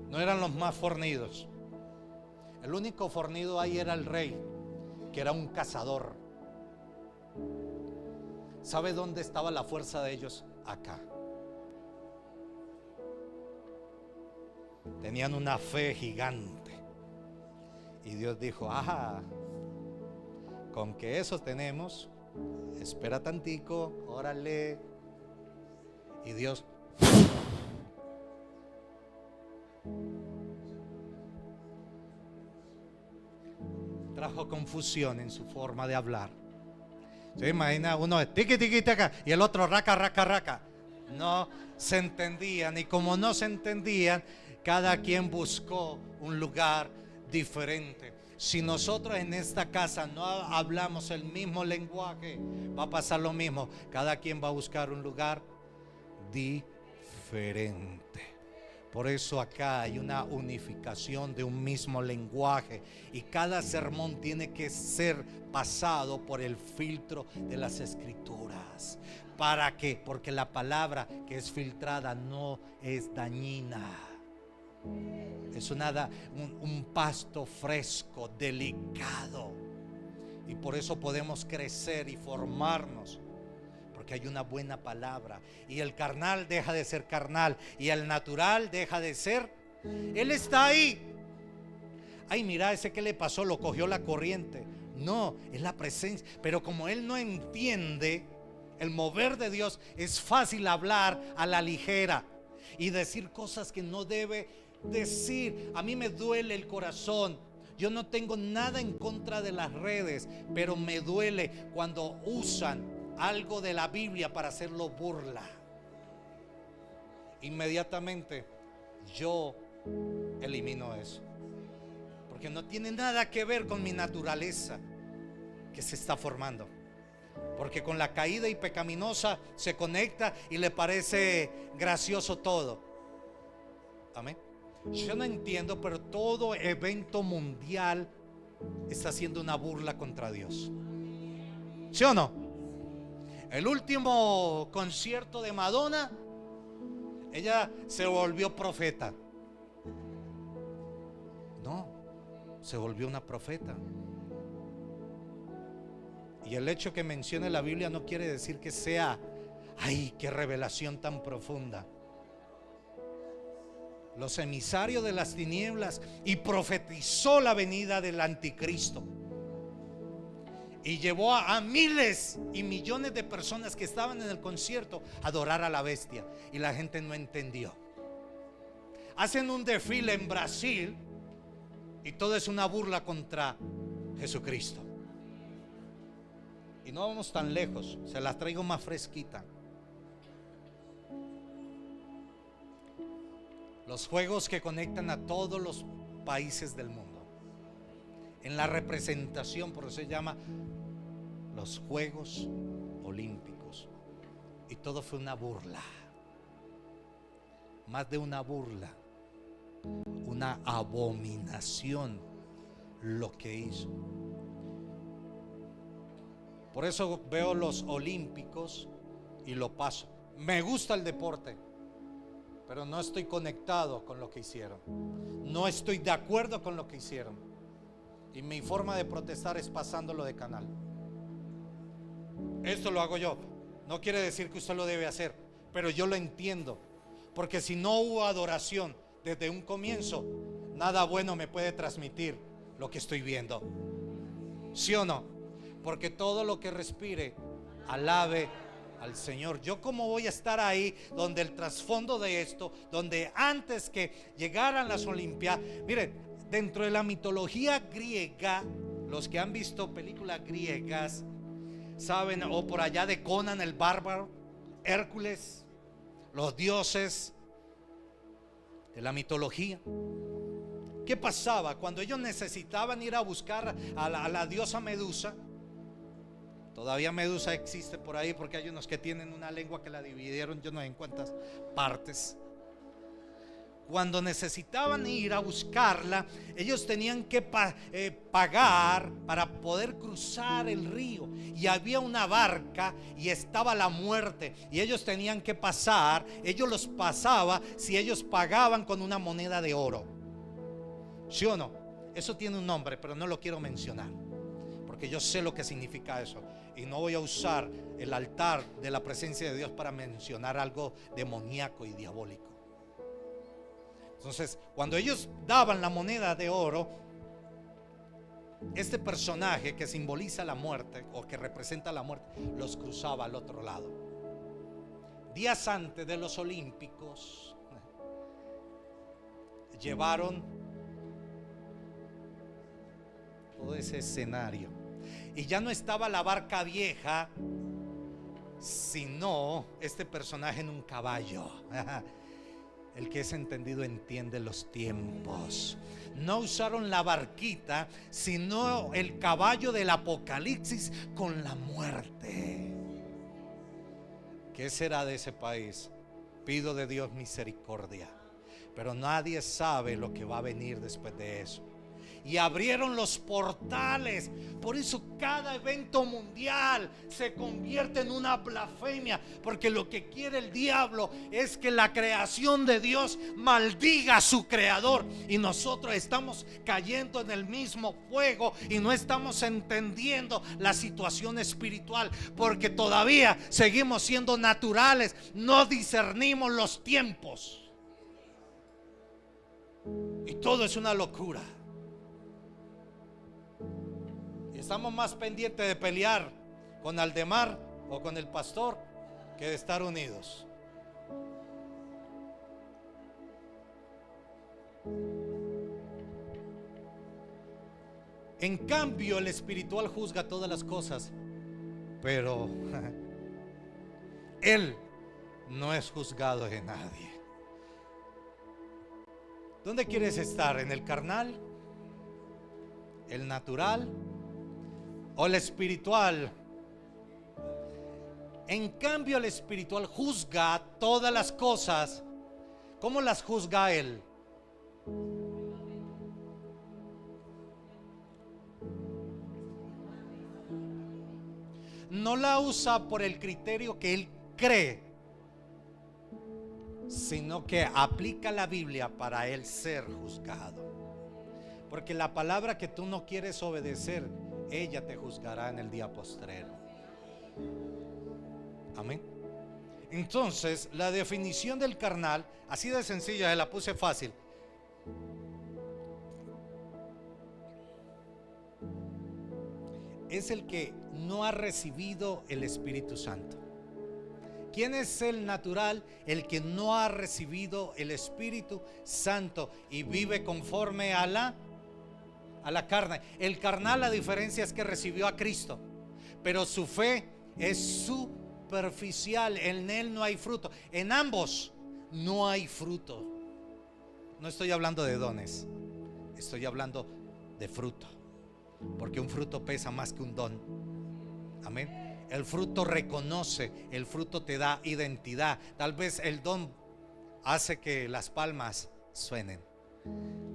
S1: no eran los más fornidos. El único fornido ahí era el rey, que era un cazador. ¿Sabe dónde estaba la fuerza de ellos? Acá. Tenían una fe gigante. Y Dios dijo: ajá, con que eso tenemos, espera tantico, órale. Y Dios trajo confusión en su forma de hablar. ¿Se imagina uno de tiqui tiqui taca y el otro raca raca raca? No se entendían, y como no se entendían, cada quien buscó un lugar diferente. Si nosotros en esta casa no hablamos el mismo lenguaje, va a pasar lo mismo. Cada quien va a buscar un lugar diferente. Por eso acá hay una unificación de un mismo lenguaje, y cada sermón tiene que ser pasado por el filtro de las Escrituras. ¿Para qué? Porque la palabra que es filtrada no es dañina. Es un pasto fresco, delicado, y por eso podemos crecer y formarnos, porque hay una buena palabra, y el carnal deja de ser carnal, y el natural deja de ser. Él está ahí. ay, mira, ese que le pasó, lo cogió la corriente. No, es la presencia. Pero como él no entiende el mover de Dios, es fácil hablar a la ligera y decir cosas que no debe decir. A mí me duele el corazón. Yo no tengo nada en contra de las redes, pero me duele cuando usan algo de la Biblia para hacerlo burla. Inmediatamente yo elimino eso, porque no tiene nada que ver con mi naturaleza que se está formando. Porque con la caída y pecaminosa se conecta y le parece gracioso todo. Amén. Yo no entiendo, pero todo evento mundial está haciendo una burla contra Dios. ¿Sí o no? El último concierto de Madonna, ella se volvió profeta. No, se volvió una profeta. Y el hecho que mencione la Biblia no quiere decir que sea, ay, qué revelación tan profunda. Los emisarios de las tinieblas, y profetizó la venida del anticristo. Y llevó a miles y millones de personas que estaban en el concierto a adorar a la bestia. Y la gente no entendió. Hacen un desfile en Brasil y todo es una burla contra Jesucristo. Y no vamos tan lejos, se las traigo más fresquita. Los juegos que conectan a todos los países del mundo. En la representación, por eso se llama los Juegos Olímpicos. Y todo fue una burla. Más de una burla. Una abominación lo que hizo. Por eso veo los olímpicos y lo paso. Me gusta el deporte, pero no estoy conectado con lo que hicieron. No estoy de acuerdo con lo que hicieron. Y mi forma de protestar es pasándolo de canal. Esto lo hago yo. No quiere decir que usted lo debe hacer, pero yo lo entiendo. Porque si no hubo adoración desde un comienzo, nada bueno me puede transmitir lo que estoy viendo. ¿Sí o no? Porque todo lo que respire, alabe al Señor. Yo cómo voy a estar ahí donde el trasfondo de esto, donde antes que llegaran las Olimpiadas, miren, dentro de la mitología griega, los que han visto películas griegas, saben, o por allá de Conan el bárbaro, Hércules, los dioses de la mitología. ¿Qué pasaba? Cuando ellos necesitaban ir a buscar a la diosa Medusa, todavía Medusa existe por ahí porque hay unos que tienen una lengua que la dividieron yo no sé en cuántas partes. Cuando necesitaban ir a buscarla, ellos tenían que pagar para poder cruzar el río. Y había una barca y estaba la muerte. Y ellos tenían que pasar. Ellos los pasaba si ellos pagaban con una moneda de oro. ¿Sí o no? Eso tiene un nombre, pero no lo quiero mencionar, porque yo sé lo que significa eso. Y no voy a usar el altar de la presencia de Dios para mencionar algo demoníaco y diabólico. Entonces, cuando ellos daban la moneda de oro, este personaje que simboliza la muerte o que representa la muerte, los cruzaba al otro lado. Días antes de los Olímpicos, llevaron todo ese escenario. Y ya no estaba la barca vieja, sino este personaje en un caballo. El que es entendido entiende los tiempos. No usaron la barquita, sino el caballo del Apocalipsis con la muerte. ¿Qué será de ese país? Pido de Dios misericordia, pero nadie sabe lo que va a venir después de eso. Y abrieron los portales. Por eso cada evento mundial se convierte en una blasfemia, porque lo que quiere el diablo es que la creación de Dios maldiga a su creador. Y nosotros estamos cayendo en el mismo fuego y no estamos entendiendo la situación espiritual, porque todavía seguimos siendo naturales, no discernimos los tiempos y todo es una locura. Estamos más pendientes de pelear con Aldemar o con el pastor que de estar unidos. En cambio, el espiritual juzga todas las cosas, pero él no es juzgado de nadie. ¿Dónde quieres estar? ¿En el carnal, el natural o el espiritual? En cambio, el espiritual juzga todas las cosas. ¿Cómo las juzga él? No la usa por el criterio que él cree, sino que aplica la Biblia para él ser juzgado. Porque la palabra que tú no quieres obedecer, ella te juzgará en el día postrero. Amén. Entonces, la definición del carnal, así de sencilla, la puse fácil. Es el que no ha recibido el Espíritu Santo. ¿Quién es el natural? El que no ha recibido el Espíritu Santo y vive conforme a la carne. El carnal, la diferencia es que recibió a Cristo, pero su fe es superficial. En él no hay fruto. En ambos no hay fruto. No estoy hablando de dones, estoy hablando de fruto, porque un fruto pesa más que un don. Amén. El fruto reconoce, el fruto te da identidad. Tal vez el don hace que las palmas suenen,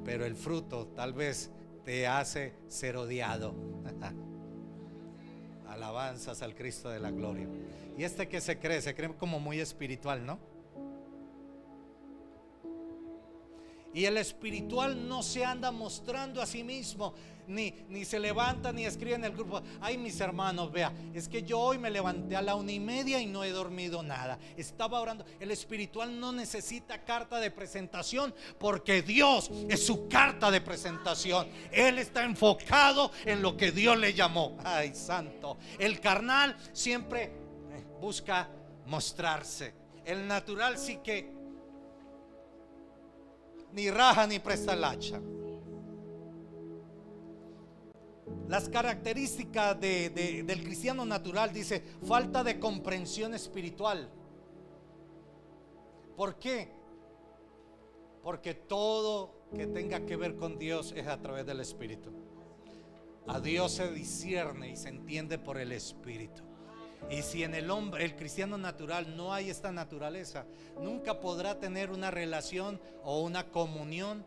S1: pero el fruto tal vez te hace ser odiado. Alabanzas al Cristo de la gloria. Y que se cree como muy espiritual, ¿no? Y el espiritual no se anda mostrando a sí mismo, ni se levanta ni escribe en el grupo: ay, mis hermanos, vea, es que yo hoy me levanté a la 1:30 y no he dormido nada, estaba orando. El espiritual no necesita carta de presentación, porque Dios es su carta de presentación. Él está enfocado en lo que Dios le llamó. Ay, santo. El carnal siempre busca mostrarse. El natural sí que ni raja ni presta el hacha. Las características del cristiano natural, dice: falta de comprensión espiritual. ¿Por qué? Porque todo que tenga que ver con Dios es a través del Espíritu. A Dios se discierne y se entiende por el Espíritu. Y si en el hombre, el cristiano natural, no hay esta naturaleza, nunca podrá tener una relación o una comunión.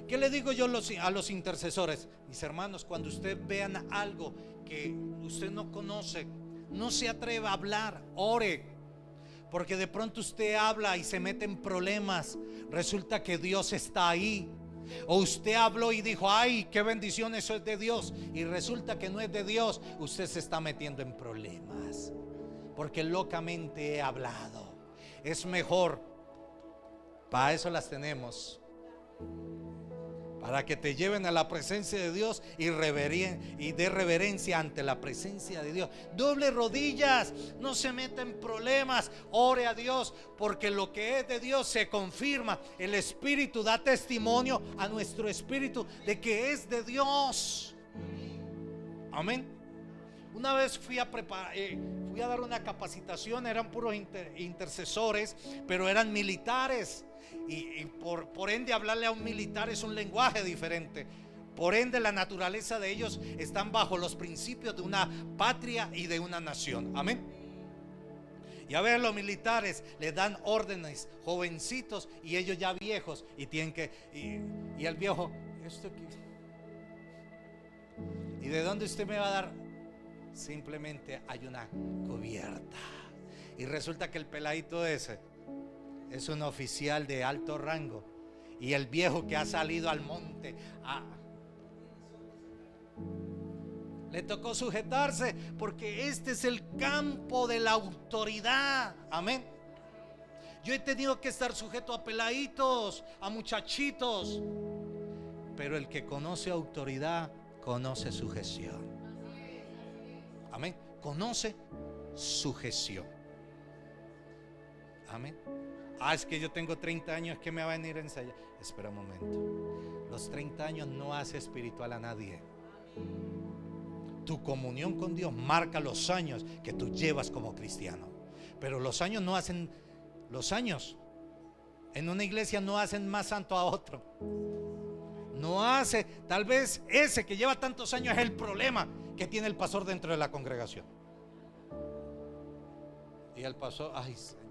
S1: ¿Qué le digo yo a los intercesores? Mis hermanos, cuando ustedes vean algo que usted no conoce, no se atreva a hablar, ore. Porque de pronto usted habla y se mete en problemas. Resulta que Dios está ahí. O usted habló y dijo: ay, qué bendición, eso es de Dios, y resulta que no es de Dios. Usted se está metiendo en problemas porque locamente he hablado. Es mejor, para eso las tenemos, para que te lleven a la presencia de Dios y de reverencia ante la presencia de Dios. Doble rodillas, no se meta en problemas, ore a Dios, porque lo que es de Dios se confirma. El Espíritu da testimonio a nuestro espíritu de que es de Dios. Amén. Una vez fui a dar una capacitación, eran puros intercesores, pero eran militares. Y por ende, hablarle a un militar es un lenguaje diferente. Por ende, la naturaleza de ellos están bajo los principios de una patria y de una nación. Amén. Y a ver, los militares les dan órdenes, jovencitos y ellos ya viejos, y tienen que, y el viejo: ¿esto qué? ¿Y de dónde usted me va a dar? Simplemente hay una cubierta. Y resulta que el peladito ese es un oficial de alto rango, y el viejo que ha salido al monte le tocó sujetarse, porque este es el campo de la autoridad. Amén. Yo he tenido que estar sujeto a peladitos, a muchachitos, pero el que conoce autoridad conoce su gestión. Amén. Conoce su gestión. Amén. Es que yo tengo 30 años, ¿qué me va a venir a ensayar? Espera un momento. Los 30 años no hace espiritual a nadie. Tu comunión con Dios marca los años que tú llevas como cristiano. Pero los años no hacen, los años en una iglesia no hacen más santo a otro. No hace, tal vez ese que lleva tantos años es el problema que tiene el pastor dentro de la congregación. Y el pastor, ay Señor,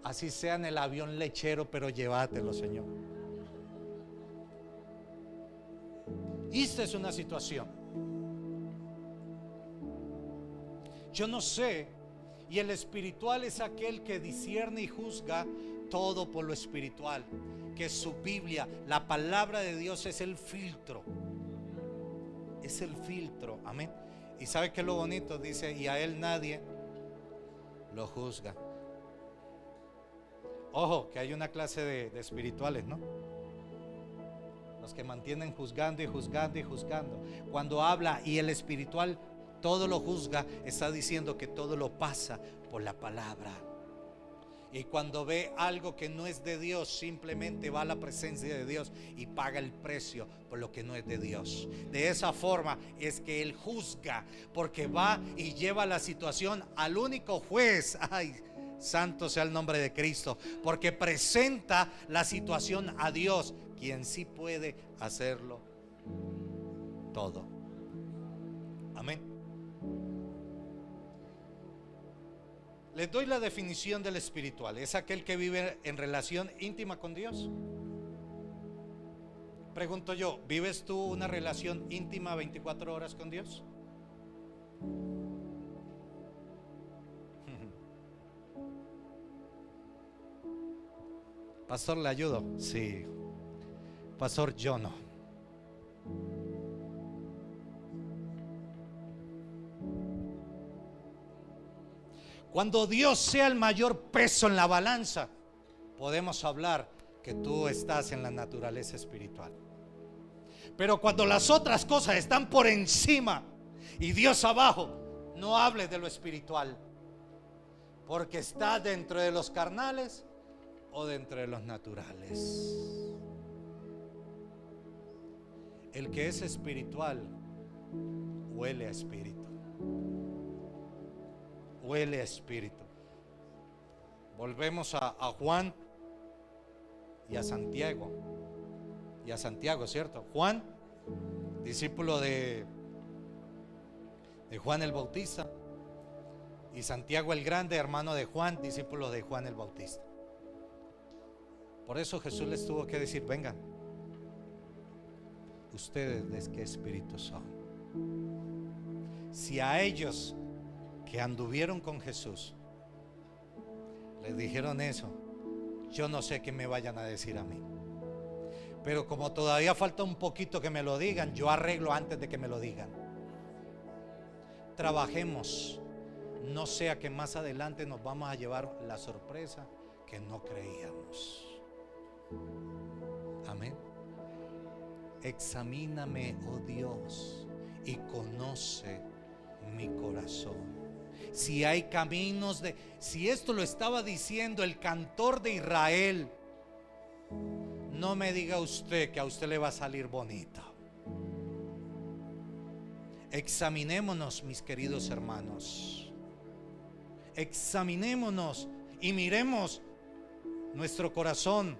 S1: así sea en el avión lechero, pero llévatelo, Señor. Esta es una situación. Yo no sé, y el espiritual es aquel que discierne y juzga todo por lo espiritual, que su Biblia, la palabra de Dios es el filtro. Es el filtro, amén. Y ¿sabe qué es lo bonito? Dice, y a él nadie lo juzga. Ojo, que hay una clase de espirituales, ¿no? Los que mantienen juzgando y juzgando y juzgando. Cuando habla y el espiritual todo lo juzga, está diciendo que todo lo pasa por la palabra. Y cuando ve algo que no es de Dios, simplemente va a la presencia de Dios y paga el precio por lo que no es de Dios. De esa forma es que él juzga, porque va y lleva la situación al único juez. Ay, santo sea el nombre de Cristo, porque presenta la situación a Dios, quien sí puede hacerlo todo. Amén. Les doy la definición del espiritual. Es aquel que vive en relación íntima con Dios. Pregunto yo, ¿vives tú una relación íntima 24 horas con Dios? Pastor, ¿le ayudo? Sí. Pastor, yo no. Cuando Dios sea el mayor peso en la balanza, podemos hablar que tú estás en la naturaleza espiritual. Pero cuando las otras cosas están por encima y Dios abajo, no hables de lo espiritual, porque está dentro de los carnales o dentro de los naturales. El que es espiritual huele a espíritu. Huele a espíritu. Volvemos a Juan y a Santiago. Y a Santiago, ¿cierto? Juan, discípulo de Juan el Bautista. Y Santiago el Grande, hermano de Juan, discípulo de Juan el Bautista. Por eso Jesús les tuvo que decir, vengan, ustedes de qué espíritu son. Si a ellos que anduvieron con Jesús les dijeron eso, yo no sé qué me vayan a decir a mí. Pero como todavía falta un poquito que me lo digan, yo arreglo antes de que me lo digan. Trabajemos, no sea que más adelante nos vamos a llevar la sorpresa que no creíamos. Amén. Examíname, oh Dios, y conoce mi corazón. Si hay caminos si esto lo estaba diciendo el cantor de Israel, no me diga usted que a usted le va a salir bonito. Examinémonos, mis queridos hermanos. Examinémonos y miremos nuestro corazón.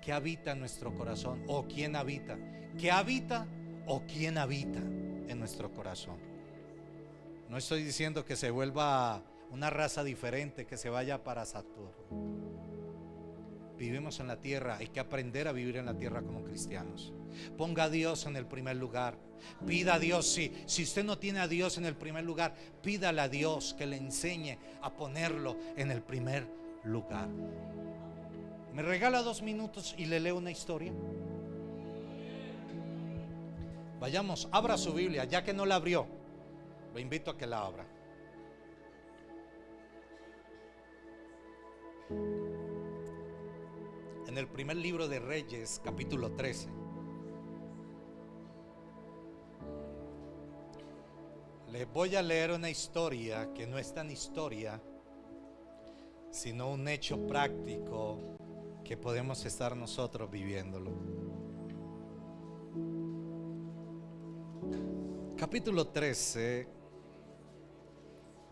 S1: ¿Qué habita en nuestro corazón? ¿O quién habita? ¿Qué habita o quién habita en nuestro corazón? No estoy diciendo que se vuelva una raza diferente, que se vaya para Saturno. Vivimos en la tierra, hay que aprender a vivir en la tierra como cristianos. Ponga a Dios en el primer lugar. Pida a Dios, si usted no tiene a Dios en el primer lugar, pídale a Dios que le enseñe a ponerlo en el primer lugar. ¿Me regala 2 minutos y le leo una historia? Vayamos, abra su Biblia, ya que no la abrió, lo invito a que la abra. en el primer libro de Reyes, capítulo 13. Les voy a leer una historia que no es tan historia, sino un hecho práctico que podemos estar nosotros viviéndolo. Capítulo 13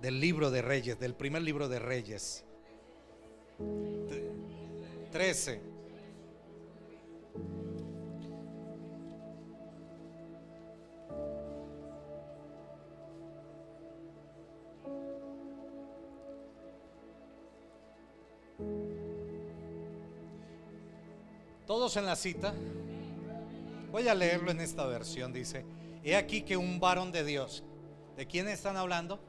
S1: del libro de Reyes, del primer libro de Reyes. 13. Todos en la cita. Voy a leerlo en esta versión. Dice: he aquí que un varón de Dios. ¿De quién están hablando?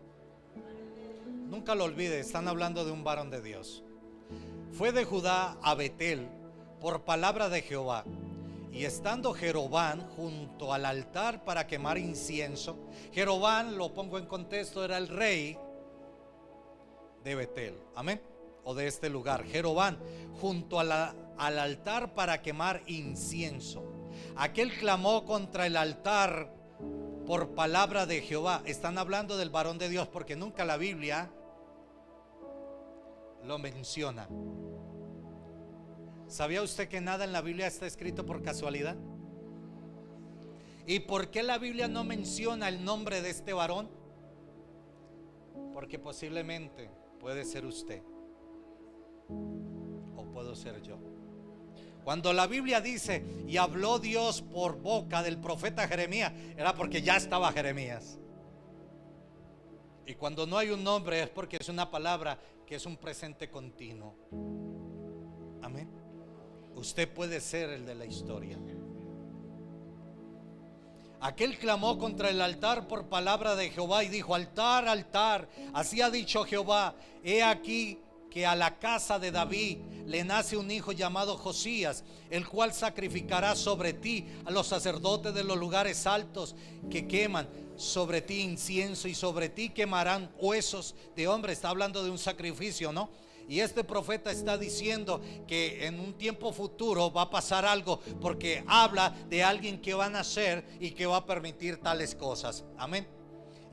S1: Nunca lo olvide, están hablando de un varón de Dios. Fue de Judá a Betel por palabra de Jehová. Y estando Jeroboam junto al altar para quemar incienso. Jeroboam, lo pongo en contexto, era el rey de Betel. Amén. O de este lugar. Jeroboam junto al altar para quemar incienso. Aquel clamó contra el altar por palabra de Jehová. Están hablando del varón de Dios, porque nunca la Biblia lo menciona. ¿Sabía usted que nada en la Biblia está escrito por casualidad? ¿Y por qué la Biblia no menciona el nombre de este varón? Porque posiblemente puede ser usted o puedo ser yo. Cuando la Biblia dice: y habló Dios por boca del profeta Jeremías, era porque ya estaba Jeremías. Y cuando no hay un nombre es porque es una palabra que es un presente continuo. Amén. Usted puede ser el de la historia. Aquel clamó contra el altar por palabra de Jehová y dijo: altar, altar, así ha dicho Jehová, he aquí que a la casa de David le nace un hijo llamado Josías, el cual sacrificará sobre ti a los sacerdotes de los lugares altos que queman sobre ti incienso, y sobre ti quemarán huesos de hombre. Está hablando de un sacrificio, ¿no? Y este profeta está diciendo que en un tiempo futuro va a pasar algo, porque habla de alguien que va a nacer y que va a permitir tales cosas. Amén.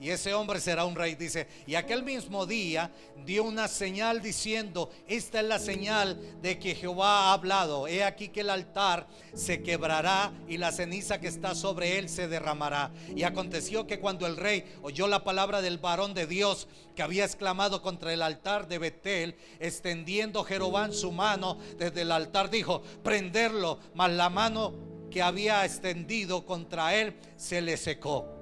S1: Y ese hombre será un rey. Dice: y aquel mismo día dio una señal diciendo: esta es la señal de que Jehová ha hablado. He aquí que el altar se quebrará y la ceniza que está sobre él se derramará. Y aconteció que cuando el rey oyó la palabra del varón de Dios que había exclamado contra el altar de Betel, extendiendo Jeroboam su mano desde el altar, dijo: prenderlo. Mas la mano que había extendido contra él se le secó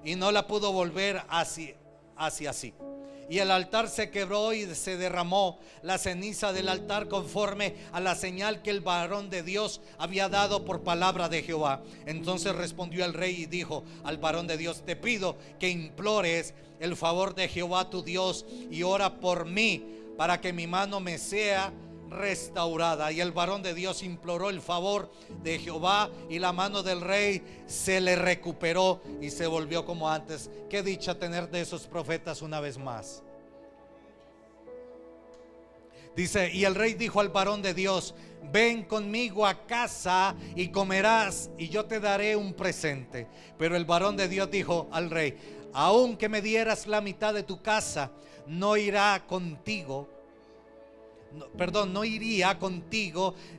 S1: y no la pudo volver hacia sí. Y el altar se quebró y se derramó la ceniza del altar conforme a la señal que el varón de Dios había dado por palabra de Jehová. Entonces respondió el rey y dijo al varón de Dios: te pido que implores el favor de Jehová tu Dios y ora por mí para que mi mano me sea restaurada. Y el varón de Dios imploró el favor de Jehová y la mano del rey se le recuperó y se volvió como antes. Qué dicha tener de esos profetas una vez más. Dice: y el rey dijo al varón de Dios: ven conmigo a casa y comerás y yo te daré un presente. Pero el varón de Dios dijo al rey: aunque me dieras la mitad de tu casa, no iría contigo,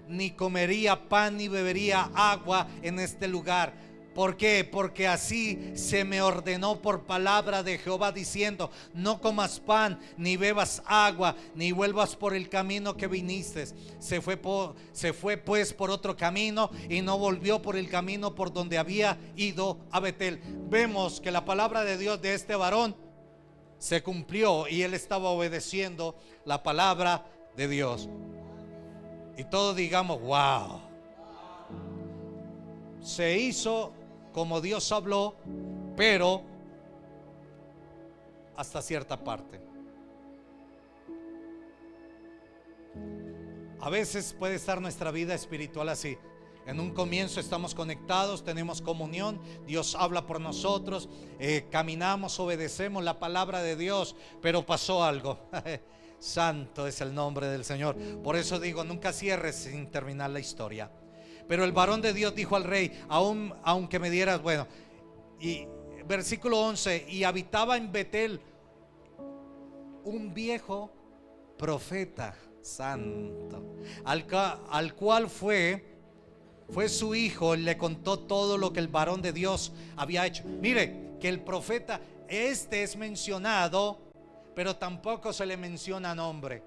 S1: ni comería pan ni bebería agua en este lugar. ¿Por qué? Porque así se me ordenó por palabra de Jehová diciendo: no comas pan, ni bebas agua, ni vuelvas por el camino que viniste. Se fue pues por otro camino y no volvió por el camino por donde había ido a Betel. Vemos que la palabra de Dios de este varón se cumplió y él estaba obedeciendo la palabra de Dios. Y todos digamos: wow. Se hizo como Dios habló, pero hasta cierta parte. A veces puede estar nuestra vida espiritual así. En un comienzo estamos conectados, tenemos comunión, Dios habla por nosotros, caminamos, obedecemos la palabra de Dios, pero pasó algo. Santo es el nombre del Señor. Por eso digo, nunca cierres sin terminar la historia. Pero el varón de Dios dijo al rey, aunque me dieras, bueno, y versículo 11, y habitaba en Betel un viejo profeta santo, al cual fue su hijo, le contó todo lo que el varón de Dios había hecho. Mire que el profeta es mencionado, pero tampoco se le menciona nombre.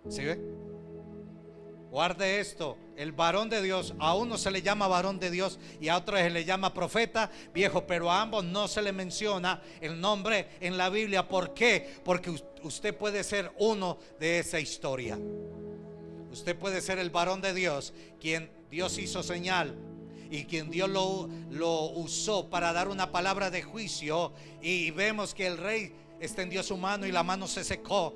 S1: ¿Sí ve? Guarde esto, el varón de Dios, a uno se le llama varón de Dios y a otro se le llama profeta viejo, pero a ambos no se le menciona el nombre en la Biblia. ¿Por qué? Porque usted puede ser uno de esa historia. Usted puede ser el varón de Dios, quien Dios hizo señal y quien Dios lo usó para dar una palabra de juicio, y vemos que el rey extendió su mano y la mano se secó,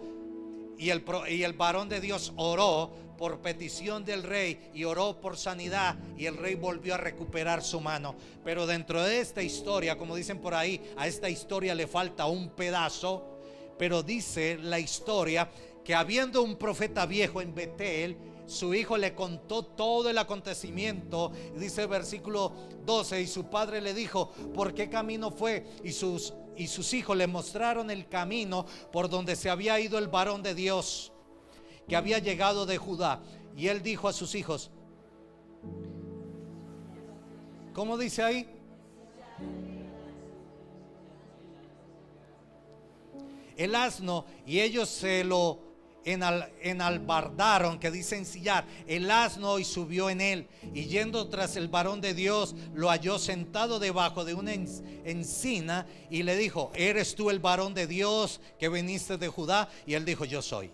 S1: y el varón de Dios oró por petición del rey y oró por sanidad, y el rey volvió a recuperar su mano. Pero dentro de esta historia, como dicen por ahí, a esta historia le falta un pedazo. Pero dice la historia que habiendo un profeta viejo en Betel, su hijo le contó todo el acontecimiento. Dice el versículo 12, y su padre le dijo, ¿por qué camino fue? Y sus hijos le mostraron el camino por donde se había ido el varón de Dios, que había llegado de Judá. Y él dijo a sus hijos, ¿cómo dice ahí? El asno, y ellos se lo enalbardaron, que dice ensillar, el asno, y subió en él, y yendo tras el varón de Dios, lo halló sentado debajo de una encina, y le dijo, ¿eres tú el varón de Dios que viniste de Judá? Y él dijo, yo soy.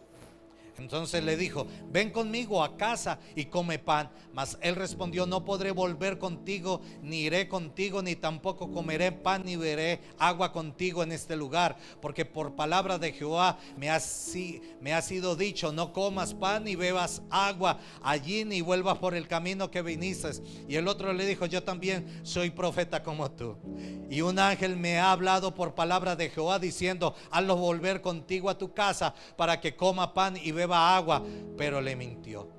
S1: Entonces le dijo, ven conmigo a casa y come pan. Mas él respondió, no podré volver contigo, ni iré contigo, ni tampoco comeré pan, ni beberé agua contigo en este lugar, porque por palabra de Jehová me ha sido dicho, no comas pan ni bebas agua allí, ni vuelvas por el camino que viniste. Y el otro le dijo, yo también soy profeta como tú, y un ángel me ha hablado por palabra de Jehová diciendo, hazlo volver contigo a tu casa para que coma pan y beba agua. Pero le mintió.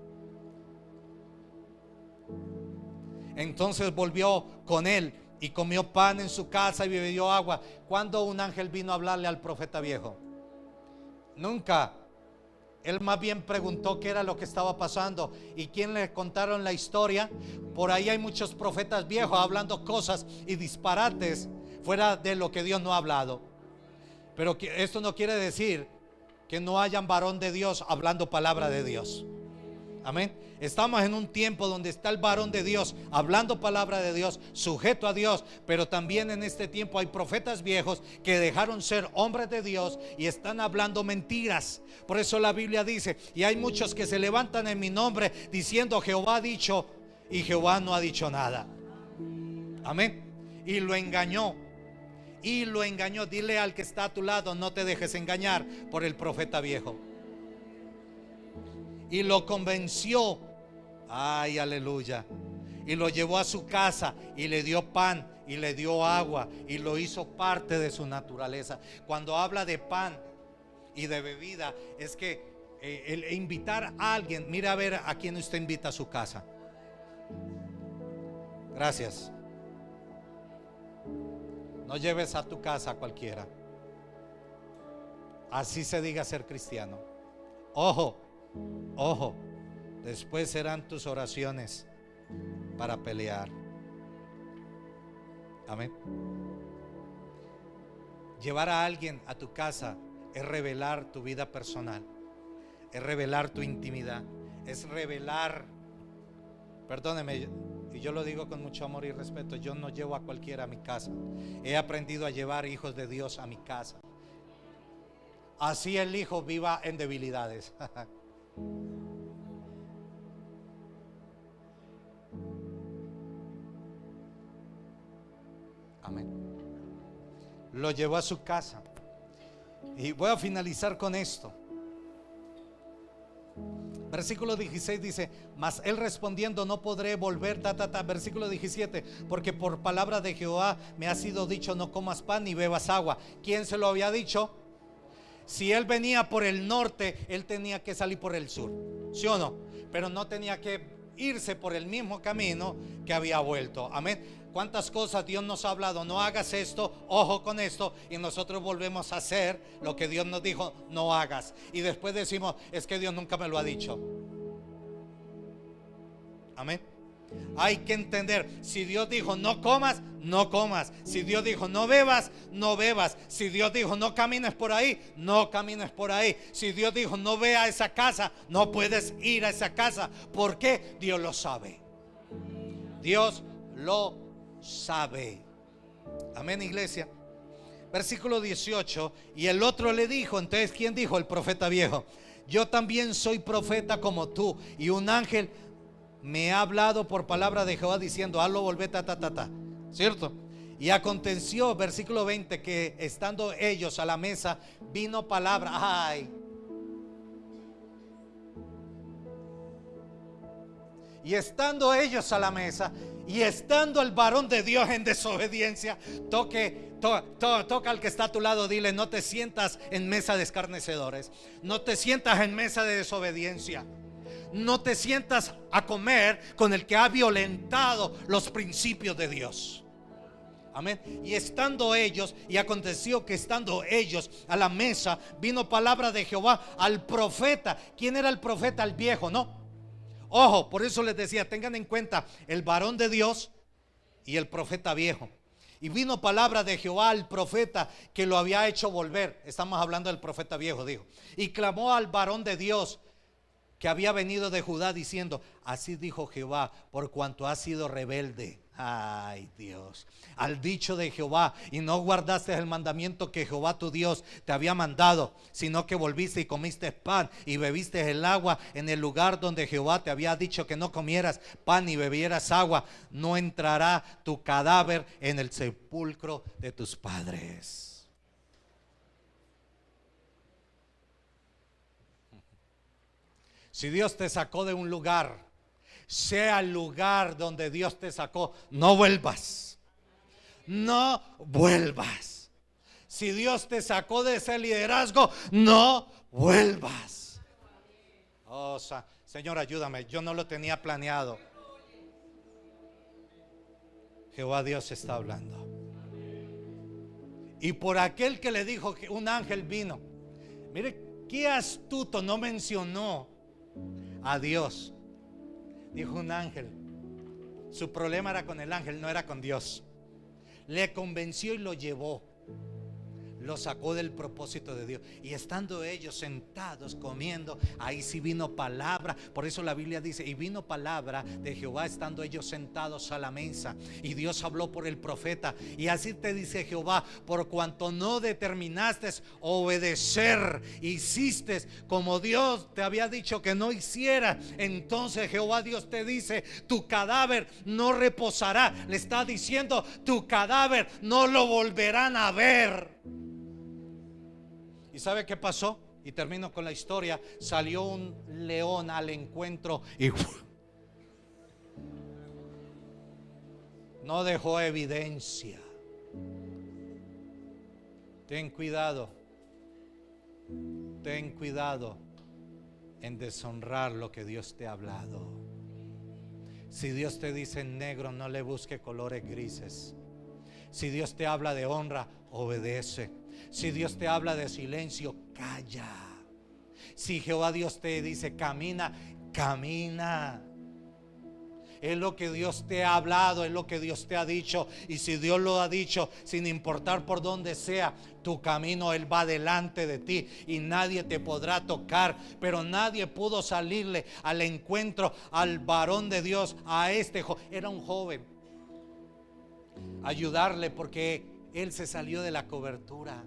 S1: Entonces volvió con él y comió pan en su casa y bebió agua. ¿Cuándo un ángel vino a hablarle al profeta viejo? Nunca. Él más bien preguntó qué era lo que estaba pasando. ¿Y quién le contaron la historia? Por ahí hay muchos profetas viejos hablando cosas y disparates fuera de lo que Dios no ha hablado. Pero esto no quiere decir que no hayan varón de Dios hablando palabra de Dios. Amén. Estamos en un tiempo donde está el varón de Dios hablando palabra de Dios, sujeto a Dios. Pero también en este tiempo hay profetas viejos que dejaron ser hombres de Dios y están hablando mentiras. Por eso la Biblia dice, y hay muchos que se levantan en mi nombre diciendo Jehová ha dicho, y Jehová no ha dicho nada. Amén. Y lo engañó. Dile al que está a tu lado, no te dejes engañar por el profeta viejo. Y lo convenció. Ay, aleluya. Y lo llevó a su casa y le dio pan y le dio agua y lo hizo parte de su naturaleza. Cuando habla de pan y de bebida, es que el invitar a alguien, mira a ver a quién usted invita a su casa. Gracias. No lleves a tu casa a cualquiera. Así se diga ser cristiano. Ojo, ojo. Después serán tus oraciones para pelear. Amén. Llevar a alguien a tu casa es revelar tu vida personal, es revelar tu intimidad, es revelar, perdóneme, y yo lo digo con mucho amor y respeto, yo no llevo a cualquiera a mi casa. He aprendido a llevar hijos de Dios a mi casa. Así el hijo viva en debilidades. Amén. Lo llevó a su casa. Y voy a finalizar con esto. Versículo 16 dice, mas él respondiendo, no podré volver, Versículo 17, porque por palabra de Jehová me ha sido dicho, no comas pan ni bebas agua. ¿Quién se lo había dicho? Si él venía por el norte, él tenía que salir por el sur, ¿sí o no? Pero no tenía que irse por el mismo camino que había vuelto. Amén. ¿Cuántas cosas Dios nos ha hablado? No hagas esto, ojo con esto, y nosotros volvemos a hacer lo que Dios nos dijo no hagas, y después decimos, es que Dios nunca me lo ha dicho. Amén. Hay que entender, si Dios dijo no comas, no comas. Si Dios dijo no bebas, no bebas. Si Dios dijo no camines por ahí, no camines por ahí. Si Dios dijo no ve a esa casa, no puedes ir a esa casa. ¿Por qué? Dios lo sabe. Dios lo sabe. Amén, iglesia. Versículo 18. Y el otro le dijo, entonces ¿quién dijo? El profeta viejo. Yo también soy profeta como tú, y un ángel me ha hablado por palabra de Jehová diciendo, hazlo volver ¿cierto? Y aconteció, versículo 20, que estando ellos a la mesa, vino palabra. Ay. Y estando ellos a la mesa, y estando el varón de Dios en desobediencia, toca al que está a tu lado, dile, no te sientas en mesa de escarnecedores, no te sientas en mesa de desobediencia. No te sientas a comer con el que ha violentado los principios de Dios. Amén. Y estando ellos, y aconteció que estando ellos a la mesa, vino palabra de Jehová al profeta. ¿Quién era el profeta? El viejo, ¿no? Ojo, por eso les decía, tengan en cuenta el varón de Dios y el profeta viejo. Y vino palabra de Jehová al profeta que lo había hecho volver. Estamos hablando del profeta viejo, dijo. Y clamó al varón de Dios que había venido de Judá diciendo, así dijo Jehová, por cuanto has sido rebelde, ay Dios, al dicho de Jehová, y no guardaste el mandamiento que Jehová tu Dios te había mandado, sino que volviste y comiste pan y bebiste el agua en el lugar donde Jehová te había dicho que no comieras pan y bebieras agua, no entrará tu cadáver en el sepulcro de tus padres. Si Dios te sacó de un lugar, sea el lugar donde Dios te sacó, no vuelvas. No vuelvas. Si Dios te sacó de ese liderazgo, no vuelvas. Oh, Señor, ayúdame, yo no lo tenía planeado. Jehová Dios está hablando. Y por aquel que le dijo que un ángel vino, mire qué astuto, no mencionó a Dios. Dijo un ángel. Su problema era con el ángel, no era con Dios. Le convenció y lo llevó. Lo sacó del propósito de Dios. Y estando ellos sentados comiendo, ahí sí vino palabra. Por eso la Biblia dice, y vino palabra de Jehová estando ellos sentados a la mesa. Y Dios habló por el profeta. Y así te dice Jehová, por cuanto no determinaste obedecer, hiciste como Dios te había dicho que no hiciera, entonces Jehová Dios te dice, tu cadáver no reposará. Le está diciendo, tu cadáver no lo volverán a ver. ¿Y sabe qué pasó? Y termino con la historia. Salió un león al encuentro y no dejó evidencia. Ten cuidado. Ten cuidado en deshonrar lo que Dios te ha hablado. Si Dios te dice en negro, no le busque colores grises. Si Dios te habla de honra, obedece. Si Dios te habla de silencio, calla. Si Jehová Dios te dice camina, camina. Es lo que Dios te ha hablado, es lo que Dios te ha dicho. Y si Dios lo ha dicho, sin importar por dónde sea tu camino, Él va delante de ti y nadie te podrá tocar. Pero nadie pudo salirle al encuentro al varón de Dios, a este joven. Era un joven. Ayudarle porque él se salió de la cobertura.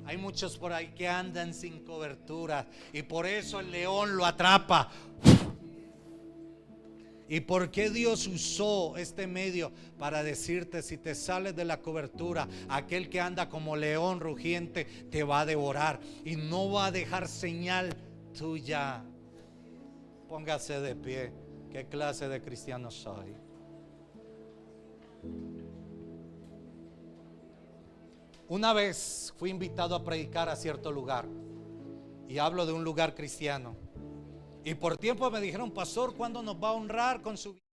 S1: Hay muchos por ahí que andan sin cobertura y por eso el león lo atrapa. ¿Y por qué Dios usó este medio? Para decirte, si te sales de la cobertura, aquel que anda como león rugiente te va a devorar y no va a dejar señal tuya. Póngase de pie. ¿Qué clase de cristiano soy? Una vez fui invitado a predicar a cierto lugar, y hablo de un lugar cristiano, y por tiempo me dijeron: pastor, ¿cuándo nos va a honrar con su vida?